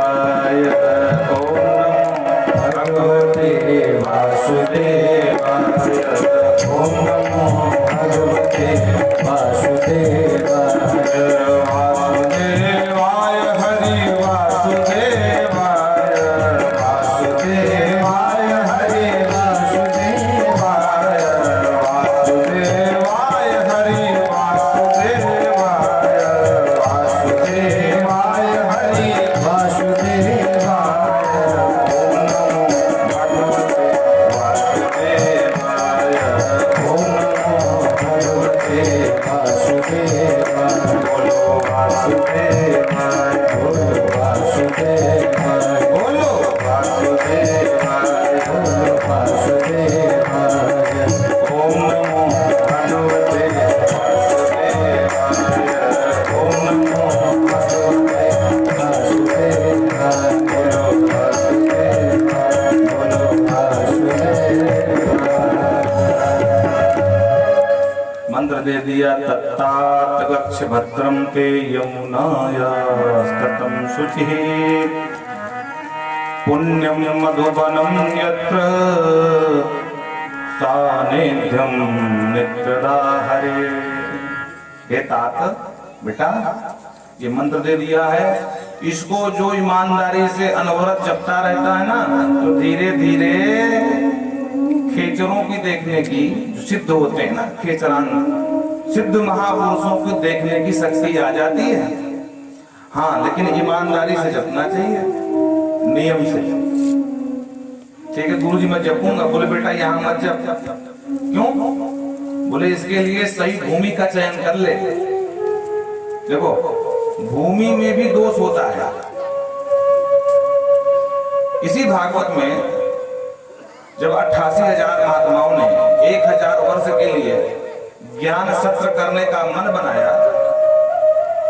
ओम नमो भगवते वासुदेवाय, ओम नमो भगवते वासुदेवाय, वासुदेवाय हरि वासुदेवाय, वासुदेवाय हरि वासुदेवाय, वासुदेवाय हरि वासुदेवाय, वासुदेवाय हरि वासुदेवाय, ओम नमो भगवते वासुदेवाय, ओम नमो मंत्र दे दिया तत्तात गच्छ भद्रम ते यमुनायास्तटं शुचिः पुण्यम मधुबनम यत्र सानिध्यम नित्यदा हरे। हे तात बेटा ये मंत्र दे दिया है, इसको जो ईमानदारी से अनवरत जपता रहता है ना तो धीरे धीरे खेचरों की देखने की, जो सिद्ध होते हैं ना खेचरान, सिद्ध महापुरुषों को देखने की शक्ति आ जाती है। हाँ लेकिन ईमानदारी से जपना चाहिए, नियम से। ठीक है गुरुजी मैं जपूंगा, बोले बेटा यहाँ मत जप। क्यों? बोले इसके लिए सही भूमि का चयन कर ले। देखो भूमि में भी दोष होता है। इसी भागवत में जब 88,000 महात्माओं ने 1000 वर्ष के लिए ज्ञान सत्र करने का मन बनाया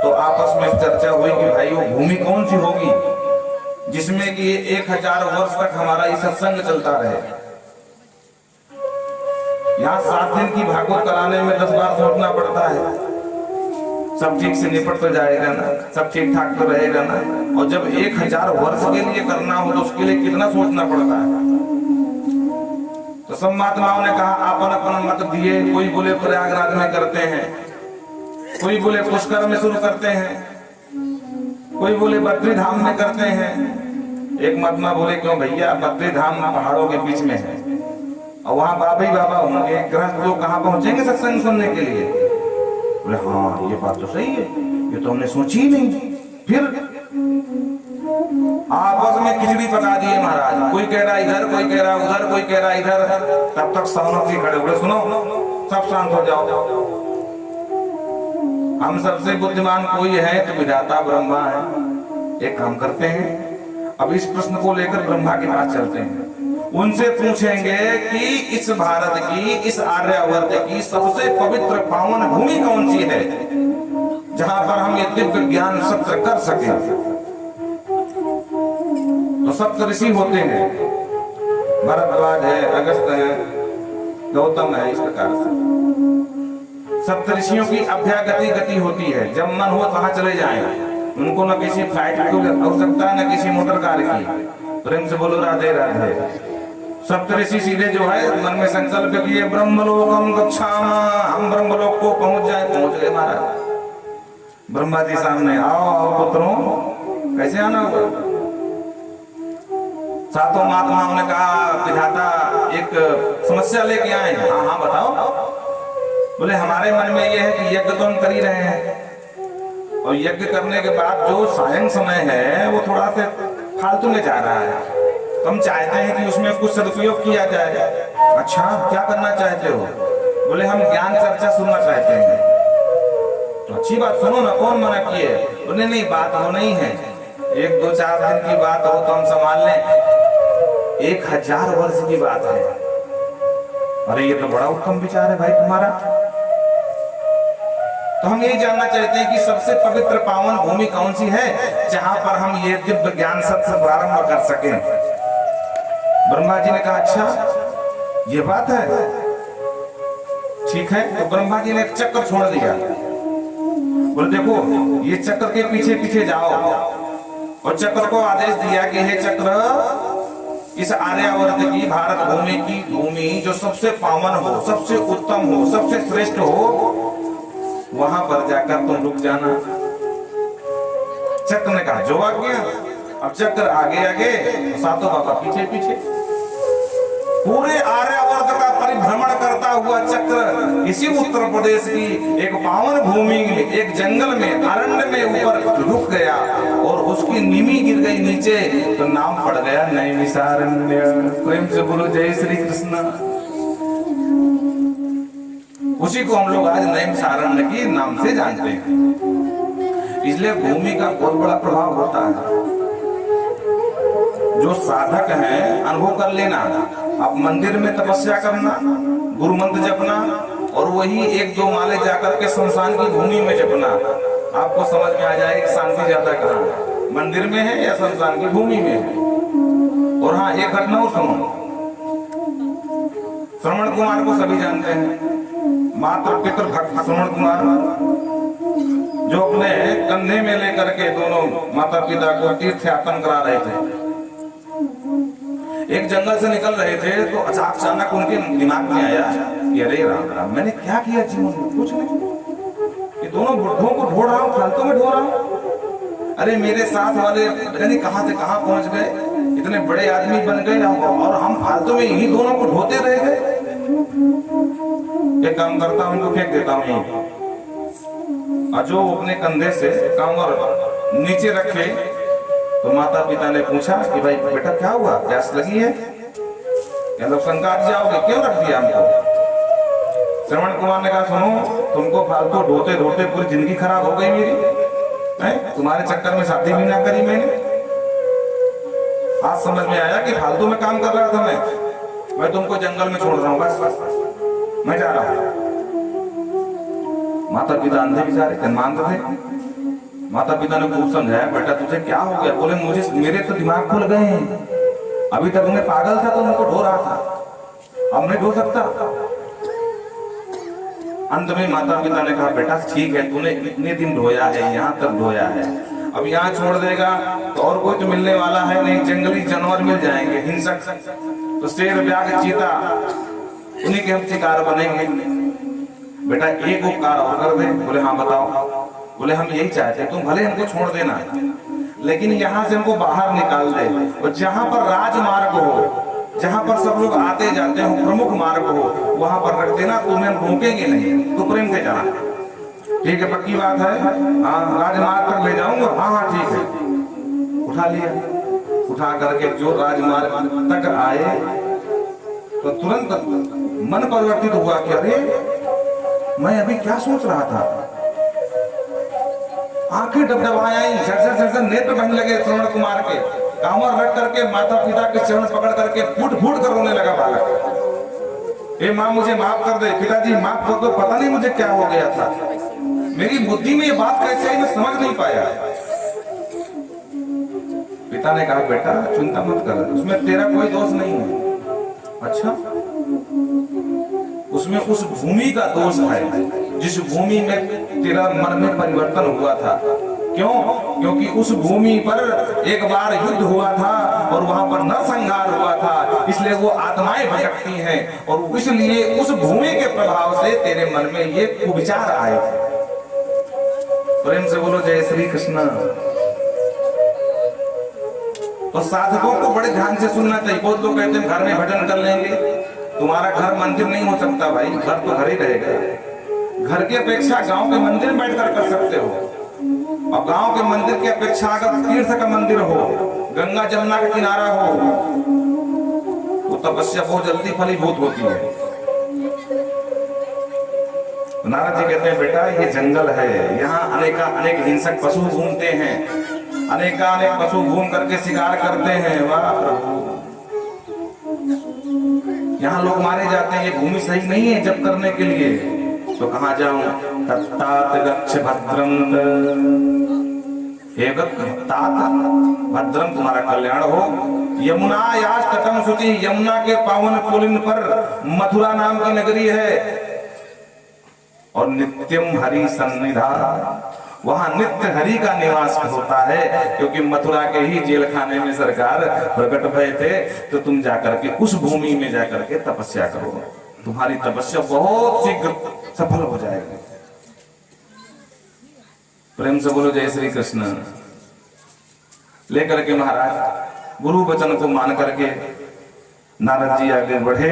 तो आपस में चर्चा हुई कि भाई वो भूमि कौन सी होगी जिसमें कि 1000 वर्ष तक हमारा ये सत्संग चलता रहे। यहाँ 7 दिन की भागवत कराने में 10 बार सोचना पड़ता है, सब ठीक से निपट तो जाएगा ना, सब ठीक ठाक तो रहेगा ना। और जब 1000 वर्ष के लिए करना हो तो उसके लिए कितना सोचना पड़ता है। तो सब महात्माओं ने कहा अपन अपन मत दिए। कोई बोले प्रयागराज में करते हैं, कोई बोले पुष्कर में शुरू करते हैं, कोई बोले बद्री धाम में करते हैं। एक महात्मा बोले क्यों भैया, बद्री धाम पहाड़ों के बीच में है और वहां बाबा ही बाबा होंगे, गृहस्थ लोग कहाँ पहुंचेंगे सत्संग सुनने के लिए। बोले हाँ ये बात तो सही है, ये तो हमने सोची ही नहीं। फिर आपस में खिचड़ी पका दिए महाराज, कोई कह रहा इधर, कोई कह रहा उधर, कोई कह रहा इधर। तब तक सौनक जी खड़े हुए, सुनो सब शांत हो जाओ, हम सबसे बुद्धिमान कोई है तो विधाता ब्रह्मा है। एक काम करते हैं, अब इस प्रश्न को लेकर ब्रह्मा के पास चलते हैं, उनसे पूछेंगे कि इस भारत की, इस आर्यावर्त की सबसे पवित्र पावन भूमि कौन सी है जहां पर हम ये दिव्य ज्ञान सत्र कर सके। तो सप्त ऋषि होते हैं, भरद्वाज है, अगस्त है, गौतम है। इस प्रकार से सप्त ऋषियों की अभ्यागति गति होती है, जब मन हो वहां चले जाएं। उनको न किसी फ्लाइट की आवश्यकता है, न किसी मोटर कार की। प्रेम से बोलो राधे राधे। सप्तऋषि सीधे जो है मन में संकल्प किए ब्रह्मलोकम गच्छामः, हम ब्रह्मलोक को पहुंच गए महाराज। ब्रह्मा जी सामने, आओ आओ पुत्रों, कैसे आना होगा। सातों महात्माओं ने कहा विधाता एक समस्या लेके आए। हाँ हाँ बताओ। बोले हमारे मन में यह है कि यज्ञ तो हम कर ही रहे हैं और यज्ञ करने के बाद जो सायं समय है वो थोड़ा से फालतू में जा रहा है, तो हम चाहते हैं कि उसमें कुछ सदुपयोग किया जाए। अच्छा क्या करना चाहते हो? बोले हम ज्ञान चर्चा सुनना चाहते हैं। तो अच्छी बात सुनो ना, कौन मना किए? बोले नहीं बात वो नहीं है, 1-2-4 दिन की बात हो तो हम संभाल लें, 1000 वर्ष की बात है। अरे ये तो बड़ा उत्तम विचार है भाई तुम्हारा। तो हम यही जानना चाहते हैं कि सबसे पवित्र पावन भूमि कौन सी है जहां पर हम ये दिव्य ज्ञान सत्संग प्रारंभ कर सकें। ब्रह्मा जी ने कहा अच्छा ये बात है, ठीक है। तो ब्रह्मा जी ने एक चक्र छोड़ दिया। बोले देखो ये चक्र के पीछे पीछे जाओ, और चक्र को आदेश दिया कि हे चक्र, इस आर्यावर्त की भारत भूमि की भूमि जो सबसे पावन हो, सबसे उत्तम हो, सबसे श्रेष्ठ हो, वहां पर जाकर तुम रुक जाना। चक्र ने कहा जो आज्ञा। अब चक्र आगे आगे, सातों बाबा पीछे पीछे। पूरे आर्यावर्त का परिभ्रमण करता हुआ चक्र इसी उत्तर प्रदेश की एक पावन भूमि में, एक जंगल में, अरण्य में ऊपर रुक गया और उसकी नीमी गिर गई नीचे, तो नाम पड़ गया नैमिषारण्य। प्रेम से बोलो जय श्री कृष्ण। उसी को हम लोग आज नैमिषारण्य के नाम से जानते हैं। इसलिए भूमि का बहुत बड़ा प्रभाव होता है। जो साधक हैं अनुभव कर लेना, आप मंदिर में तपस्या करना, गुरु मंत्र जपना, और वही 1-2 माले जाकर के शमशान की भूमि में जपना, आपको समझ में आ जाएगी शांति ज्यादा कहाँ है, मंदिर में है या शमशान की भूमि में है। और हाँ एक घटना और सुनो, श्रवण कुमार को सभी जानते हैं, मात्र पितृ भक्त श्रवण कुमार, जो अपने कंधे में लेकर के दोनों माता पिता को तीर्थ यात्रा करा रहे थे। एक जंगल से निकल रहे थे तो अचानक उनके दिमाग में आया कि अरे राम राम, मैंने क्या किया जीवन में? कुछ नहीं, ये दोनों बुढ़ों को ढूंढ रहा हूँ, फालतू में ढूंढ रहा हूँ। अरे मेरे साथ वाले पता नहीं कहां से कहां पहुंच गए, इतने बड़े आदमी बन गए और हम फालतू में इन्हीं दोनों को ढोते रह गए। एक काम करता हूं, उनको फेंक देता हूं। और जो अपने कंधे से कमर नीचे रखे तो माता पिता ने पूछा कि भाई बेटा क्या हुआ, प्यास लगी है? क्या लोग शंका जाओगे, क्यों रख दिया हमको? श्रवण कुमार ने कहा सुनो, तुमको फालतू ढोते ढोते पूरी जिंदगी खराब हो गई मेरी है? तुम्हारे चक्कर में शादी भी ना करी मैंने। आज समझ में आया कि फालतू में काम कर रहा था मैं तुमको जंगल में छोड़ रहा हूँ, बस मैं जा रहा हूँ। माता पिता अंधे बेचारे जन्मांध थे। माता पिता ने खूब समझाया, बेटा तुझे क्या हो गया? बोले मुझे, मेरे तो दिमाग खुल गए हैं, अभी तक मैं पागल था तो उनको ढो रहा था, अब नहीं ढो सकता। अंत में माता पिता ने कहा बेटा ठीक है, तूने इतने दिन ढोया है, यहाँ तक ढोया है, अब यहाँ छोड़ देगा तो और कोई तो मिलने वाला है नहीं, जंगली जानवर मिल जाएंगे, हिंसक, तो शेर व्याघ्र चीता उन्हीं के हम शिकार बनेंगे। बेटा एक उपकार और कर दे। बोले हाँ बताओ। बोले हम यही चाहते, तुम भले हमको छोड़ देना लेकिन यहाँ से हमको बाहर निकाल दे, और जहाँ पर राजमार्ग हो, जहाँ पर सब लोग आते जाते हो, प्रमुख मार्ग हो, वहां पर रख देना, तुम्हें हम रोकेंगे नहीं, तो प्रेम से जाना। ठीक है, पक्की बात है? हाँ, राजमार्ग पर ले जाऊंगा। हाँ हाँ ठीक है। उठा लिया, उठा करके जो राजमार्ग तक आए तो तुरंत मन परिवर्तित हुआ कि अरे मैं अभी क्या सोच रहा था। आंखें डबडबाई, झरझर झरझर नेत्र बहने लगे श्रवण कुमार के। कांवर रख करके माता पिता के चरण पकड़ करके फूट फूट कर रोने लगा बालक। ए माँ मुझे माफ कर दे, पिताजी माफ कर दो, पता नहीं मुझे क्या हो गया था, मेरी बुद्धि में ये बात कैसे आई मैं समझ नहीं पाया। पिता ने कहा बेटा चिंता मत कर, उसमें तेरा कोई दोष नहीं है। अच्छा, उसमें उस भूमि का दोष है जिस भूमि में तेरा मन में परिवर्तन हुआ था। क्यों? क्योंकि उस भूमि पर एक बार युद्ध हुआ था और वहां पर नरसंहार हुआ था, इसलिए वो आत्माएं भटकती हैं और इसलिए उस भूमि के प्रभाव से तेरे मन में ये कुविचार आए। प्रेम से बोलो जय श्री कृष्ण। तो साधकों को बड़े ध्यान से सुनना चाहिए। बहुत लोग कहते हैं घर में भजन कर लेंगे, तुम्हारा घर मंदिर नहीं हो सकता भाई, घर तो घर ही रहेगा। घर की अपेक्षा गांव के मंदिर में बैठकर कर सकते हो, और गांव के मंदिर की अपेक्षा अगर तीर्थ का मंदिर हो, गंगा जमुना का किनारा हो, तो तपस्या बहुत जल्दी फलीभूत होती है। नारद जी कहते हैं बेटा ये जंगल है, यहाँ अनेक हिंसक पशु घूमते हैं, अनेक पशु घूम करके शिकार करते हैं। वाह प्रभु, यहाँ लोग मारे जाते हैं, ये भूमि सही नहीं है जब करने के लिए। तो कहाँ जाऊं? तत्तात गच्छ भद्रम, हे तात भद्रम तुम्हारा कल्याण हो। यमुना याच तटम शुचि, यमुना के पावन पुलिन पर मथुरा नाम की नगरी है, और नित्यम हरि सन्निधा, वहां नित्य हरि का निवास होता है। क्योंकि मथुरा के ही जेल खाने में सरकार प्रकट भय थे, तो तुम जाकर के उस भूमि में जाकर के तपस्या करो, तुम्हारी तपस्या बहुत शीघ्र सफल हो जाएगी। प्रेम से बोलो जय श्री कृष्ण। लेकर के महाराज गुरु वचन को मान करके नारद जी आगे बढ़े,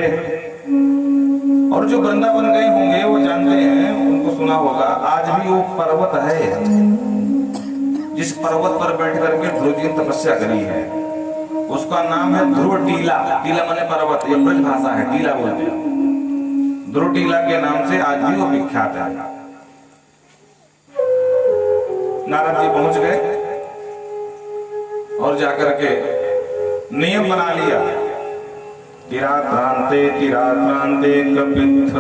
और जो वृंदावन गए होंगे वो जानते हैं, उनको सुना होगा, आज भी वो पर्वत है जिस पर्वत पर बैठ करके ध्रुव जी ने तपस्या करी है, उसका नाम है ध्रुव टीला। टीला माने पर्वत, ये ब्रज भाषा है, टीला बोलते हैं। ध्रुव टीला के नाम से आज भी वो विख्यात है। नारद जी पहुंच गए और जाकर के नियम बना लिया, तिरात्रांते कपित्थ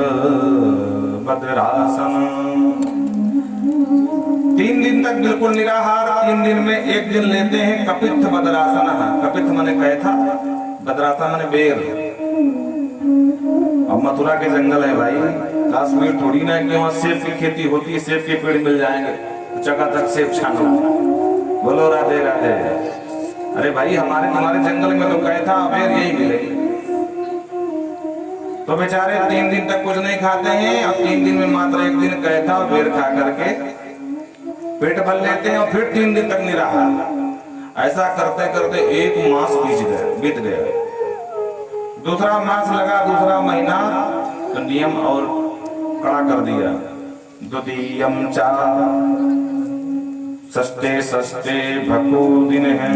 बद्रासन। 3 दिन तक बिल्कुल निराहार, 3 दिन में 1 दिन लेते हैं कपित्थ बद्रासन। कपित्थ माने कैथा, बद्रासन माने बेर। अब मथुरा के जंगल है भाई, कश्मीर थोड़ी ना कि वहाँ सेब की खेती होती है, सेब के पेड़ मिल जाएंगे तो चकाचक सेब छानो। बोलो राधे राधे। अरे भाई हमारे तुम्हारे जंगल में तो कहे था अबेर यही मिलेगी। तो बेचारे 3 दिन तक कुछ नहीं खाते हैं और 3 दिन में मात्र 1 दिन कहे था अबेर खा करके पेट भर लेते हैं और फिर 3 दिन तक निराहार। ऐसा करते करते 1 मास बीत गया। दूसरा मास लगा, दूसरा महीना, तो नियम और कड़ा कर दिया। द्वितीयम चा सस्ते सस्ते भको दिन है।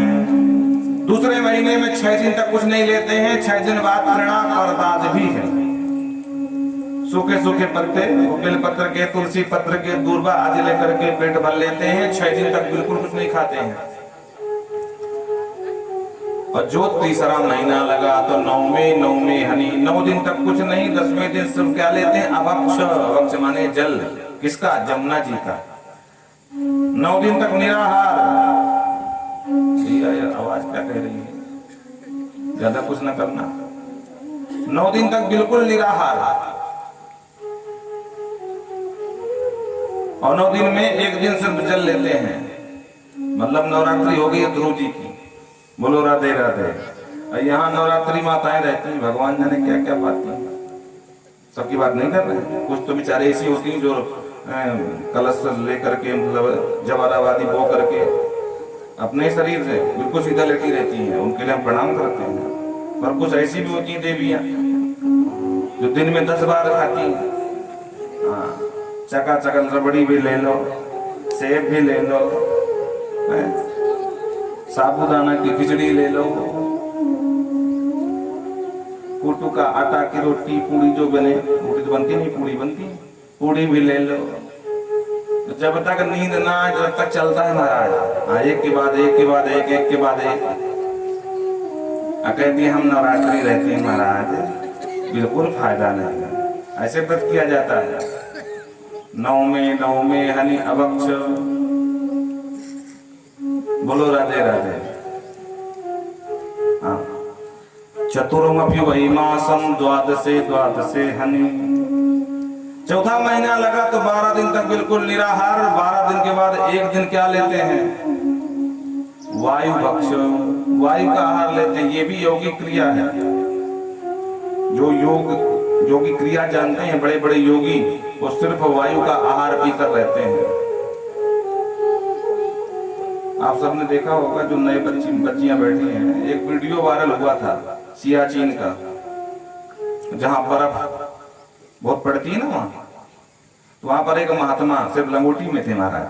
दूसरे महीने में 6 दिन तक कुछ नहीं लेते हैं। 6 दिन बाद प्रणा परदाद भी है। सूखे सूखे पत्ते, बेल पत्र के, तुलसी पत्र के, दूर्वा आदि लेकर के पेट भर लेते हैं। 6 दिन तक बिल्कुल कुछ नहीं खाते हैं। और जो तीसरा महीना लगा तो 9वें हनी, 9 दिन तक कुछ नहीं, 10वें दिन सब क्या लेते हैं? अभक्ष। अभक्ष माने जल। किसका? जमुना जी का। 9 दिन तक निराहार। आवाज क्या कह रही है? ज्यादा कुछ न करना। 9 दिन तक बिल्कुल निराहार और 9 दिन में 1 दिन सिर्फ जल लेते हैं। मतलब नवरात्रि हो गई ध्रुव जी की। बोलो राधे राधे। यहाँ नवरात्रि माताएं रहती हैं, भगवान जाने क्या क्या बात है। सबकी बात नहीं कर रहे हैं। कुछ तो बेचारे ऐसी होती हैं जो कलश लेकर के, मतलब जवारावादी बो करके अपने शरीर से बिल्कुल सीधा लेटी रहती हैं। उनके लिए हम प्रणाम करते हैं। पर कुछ ऐसी भी होती हैं देवियां जो दिन में 10 बार खाती हैं। चकाचक रबड़ी भी ले लो, सेब भी ले लो, साबूदाना की खिचड़ी ले लो, कोटू का आटा की रोटी, पूड़ी जो बने, रोटी तो बनती नहीं, पूड़ी बनती, पूड़ी भी ले लो। जब तक नींद ना आए जब तक चलता है महाराज। एक के बाद एक के बाद एक, एक के बाद एक। कहती हम नवरात्रि रहते हैं महाराज, बिल्कुल फायदा नहीं। ऐसे व्रत किया जाता है। 9वें हनी अभक्ष। बोलो राधे राधे। हाँ, चतुर्मपि वही मासम द्वादशे हनि। चौथा महीना लगा तो 12 दिन तक बिल्कुल निराहार। 12 दिन के बाद 1 दिन क्या लेते हैं? वायु भक्ष। वायु का आहार लेते हैं। ये भी योगिक क्रिया है। जो योगी क्रिया जानते हैं बड़े बड़े योगी, वो सिर्फ वायु का आहार पीकर रहते हैं। आप सबने देखा होगा जो नए बच्चियां बैठी हैं, एक वीडियो वायरल हुआ था सियाचिन का, जहां बर्फ बहुत पड़ती है ना वहां पर एक महात्मा सिर्फ लंगोटी में थे महाराज।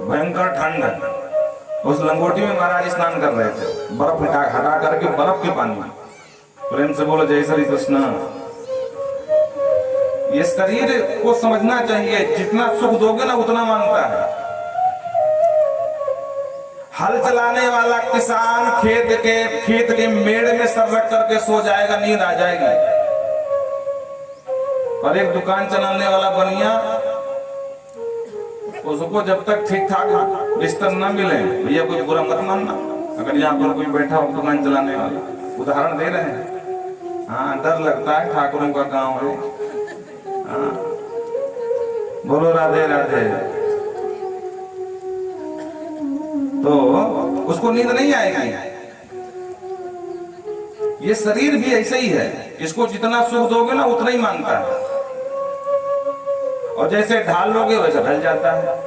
भयंकर ठंड, उस लंगोटी में महाराज स्नान कर रहे थे। बर्फ हटा करके बर्फ के पानी में। प्रेम से बोलो जय श्री कृष्ण। ये शरीर को समझना चाहिए, जितना सुख दोगे ना उतना मांगता है। हल चलाने वाला किसान खेत के मेड़ में सर रख करके सो जाएगा, नींद आ जाएगी। और एक दुकान चलाने वाला बनिया, उसको जब तक ठीक ठाक बिस्तर न मिले, भैया कोई बुरा मत मानना, अगर यहाँ पर कोई बैठा हो दुकान चलाने वाला, उदाहरण दे रहे हैं। हाँ, डर लगता है, ठाकुरों का गांव है। हाँ, बोलो राधे राधे। तो उसको नींद नहीं आएगी। ये शरीर भी ऐसे ही है, इसको जितना सुख दोगे ना उतना ही मांगता है। और जैसे ढाल लोगे वैसा ढल जाता है।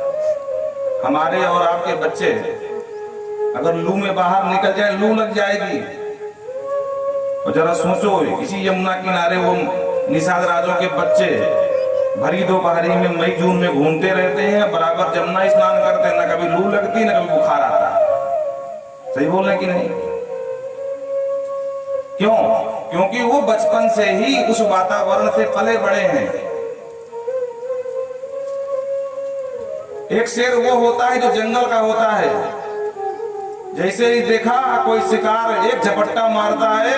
हमारे और आपके बच्चे अगर लू में बाहर निकल जाए, लू लग जाएगी। और जरा सोचो, इसी यमुना किनारे वो निषाद राजों के बच्चे भरी दोपहरी में मई जून में घूमते रहते हैं, बराबर जमुना स्नान करते हैं, ना कभी लू लगती ना कभी बुखार आता। सही बोल रहे कि नहीं? क्यों? क्योंकि वो बचपन से ही उस वातावरण से पले बड़े हैं। एक शेर वो होता है जो जंगल का होता है, जैसे ही देखा कोई शिकार एक झपट्टा मारता है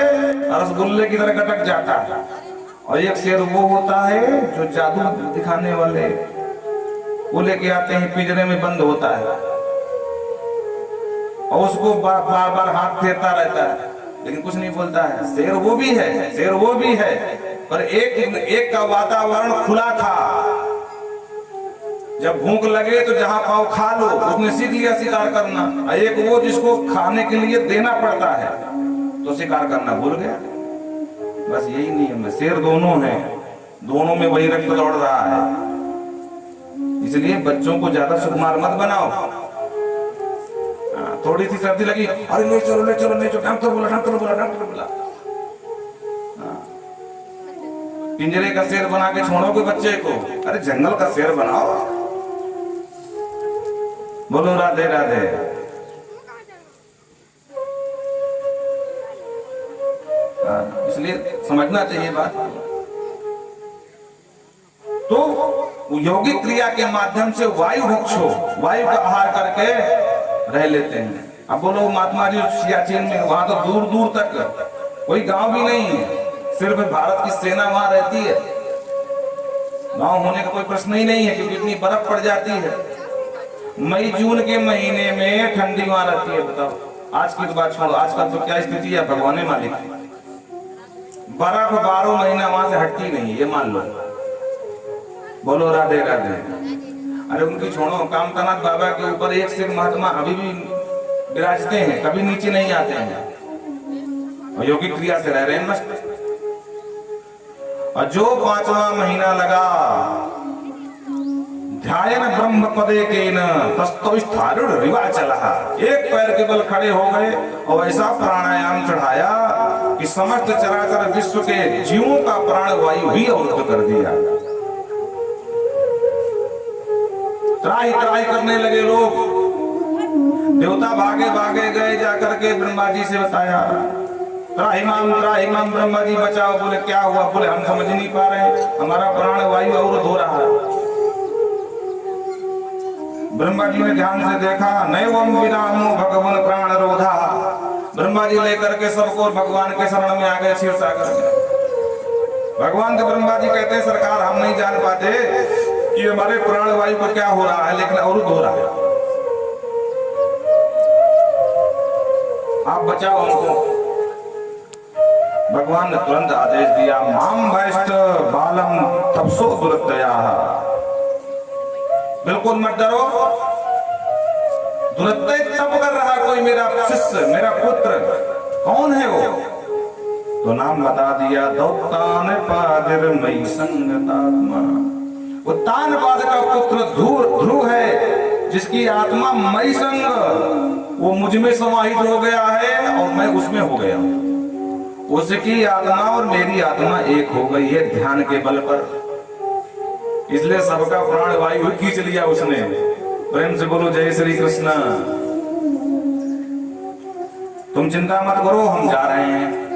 और रसगुल्ले की तरह गटक जाता है। और एक शेर वो होता है जो जादू दिखाने वाले, वो लेके आते हैं, पिंजरे में बंद होता है और उसको बार बार हाथ फेरता रहता है, लेकिन कुछ नहीं बोलता है। शेर वो भी है, शेर वो भी है, पर एक का वातावरण खुला था। जब भूख लगे तो जहां पाओ खा लो, उसने सीख लिया शिकार करना। एक वो जिसको खाने के लिए देना पड़ता है तो शिकार करना भूल गया। बस यही नियम है। शेर दोनों हैं, दोनों में वही रक्त दौड़ रहा है। इसलिए बच्चों को ज्यादा सुकुमार मत बनाओ। थोड़ी सी सर्दी लगी, अरे ले चलो ले चलो ले चलो, डॉक्टर बोला डॉक्टर बोला डॉक्टर बोला। पिंजरे का शेर बना के छोड़ोगे बच्चे को? अरे जंगल का शेर बनाओ। बोलो राधे राधे। इसलिए समझना चाहिए बात। तो यौगिक क्रिया के माध्यम से वायु भक्षो, वायु का आहार करके रह लेते हैं। अब बोलो महात्मा जी सियाचिन में, वहां तो दूर दूर तक कोई गांव भी नहीं है, सिर्फ भारत की सेना वहां रहती है। गांव होने का कोई प्रश्न ही नहीं है क्योंकि इतनी बर्फ पड़ जाती है। मई जून के महीने में ठंडी वहां रहती है। बताओ आज की तो बात छोड़ो, आजकल तो क्या स्थिति है भगवान मालिक। बर्फ 12 महीना वहां से हटती नहीं, ये मान लो। बोलो राधे राधे। अरे उनकी छोड़ो, कामतनाथ बाबा के ऊपर एक सिख महात्मा अभी भी विराजते हैं, कभी नीचे नहीं आते हैं और योगिक क्रिया से रह रहे हैं मस्त। और जो 5वां महीना लगा ध्यान ब्रह्म पदे के न तस्तोष्ठारूढ़ रिवाचल, एक पैर के बल खड़े हो गए और ऐसा प्राणायाम चढ़ाया कि समस्त चराचर विश्व के जीवों का प्राण वायु भी अवरुद्ध कर दिया। त्राही त्राही करने लगे लोग। देवता भागे भागे गए, जाकर के ब्रह्मा जी से बताया, त्राहिमाम ब्रह्मा जी बचाओ। बोले क्या हुआ? बोले हम समझ नहीं पा रहे, हमारा प्राण वायु अवरुद्ध हो रहा है। ब्रह्मा जी ने ध्यान से देखा, नैवम विरामो भगवान प्राण रोधा। ब्रह्मा जी लेकर के सबको भगवान के शरण में आ गए, क्षीरसागर में। भगवान के ब्रह्मा जी कहते हैं सरकार हम नहीं जान पाते कि हमारे प्राण वायु को क्या हो रहा है, लेकिन अवरुद्ध हो रहा है, आप बचाओ हमको। भगवान ने तुरंत आदेश दिया, माम वैष्ट बालम तपसो दुरतया। बिल्कुल मत डरो, दुरत्य तप कर रहा कोई मेरा शिष्य, मेरा पुत्र। कौन है वो? तो नाम बता दिया, दौतान पादिर मई संगतात्मा। वो तानपाद का पुत्र ध्रुव है, जिसकी आत्मा मई संग, वो मुझ में समाहित हो गया है और मैं उसमें हो गया हूं। उसकी आत्मा और मेरी आत्मा एक हो गई है ध्यान के बल पर। इसलिए सबका प्राण वायु खींच लिया उसने। प्रेम से बोलो जय श्री कृष्ण। तुम चिंता मत करो, हम जा रहे हैं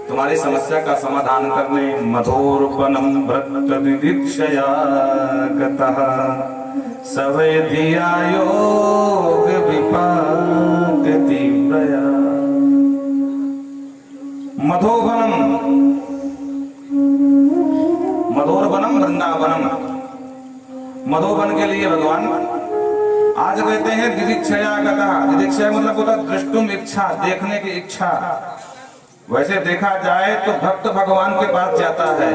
तुम्हारी समस्या का समाधान करने। मधोरपनम व्रत दिदीक्षया गतः सवेधिया योग विपाक तीव्रया। मधोवनम, मधोरवनम वृंदावनम। मधोवन के लिए भगवान आज कहते हैं दिदीक्षया गतः। दिदीक्षया मतलब होता दृष्टुम इच्छा, देखने की इच्छा। वैसे देखा जाए तो भक्त भगवान के पास जाता है,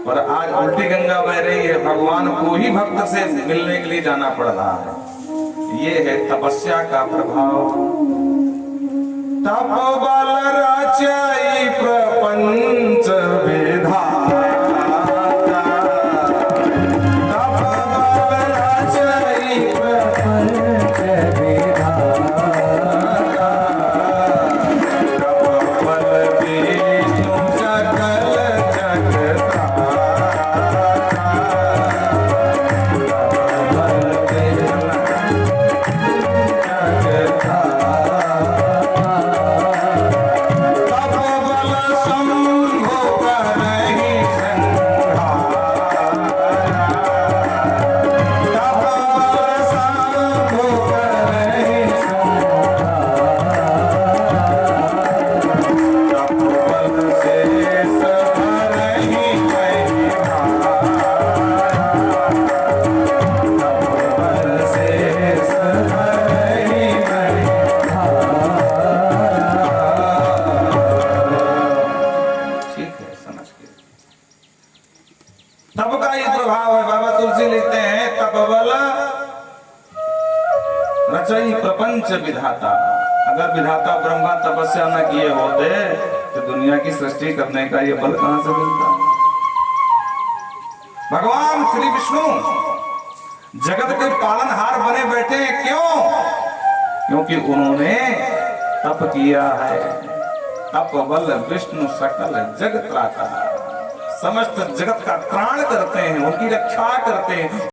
पर आज उल्टी गंगा बह रही है, भगवान को ही भक्त से मिलने के लिए जाना पड़ रहा है। ये है तपस्या का प्रभाव। तप बल रचई प्रपंच विधाता, तप बल रचई प्रपंच विधाता। शंभो तुलसी लिखते हैं तपबल रचई प्रपंच विधाता। अगर विधाता ब्रह्मा तपस्या न किए होते तो दुनिया की सृष्टि करने का ये बल कहां से मिलता। भगवान श्री विष्णु जगत के पालनहार बने बैठे हैं, क्यों? क्योंकि उन्होंने तप किया है। तप बल विष्णु सकल जगत त्राता, समस्त जगत का त्राण करते हैं, उनकी रक्षा करते हैं।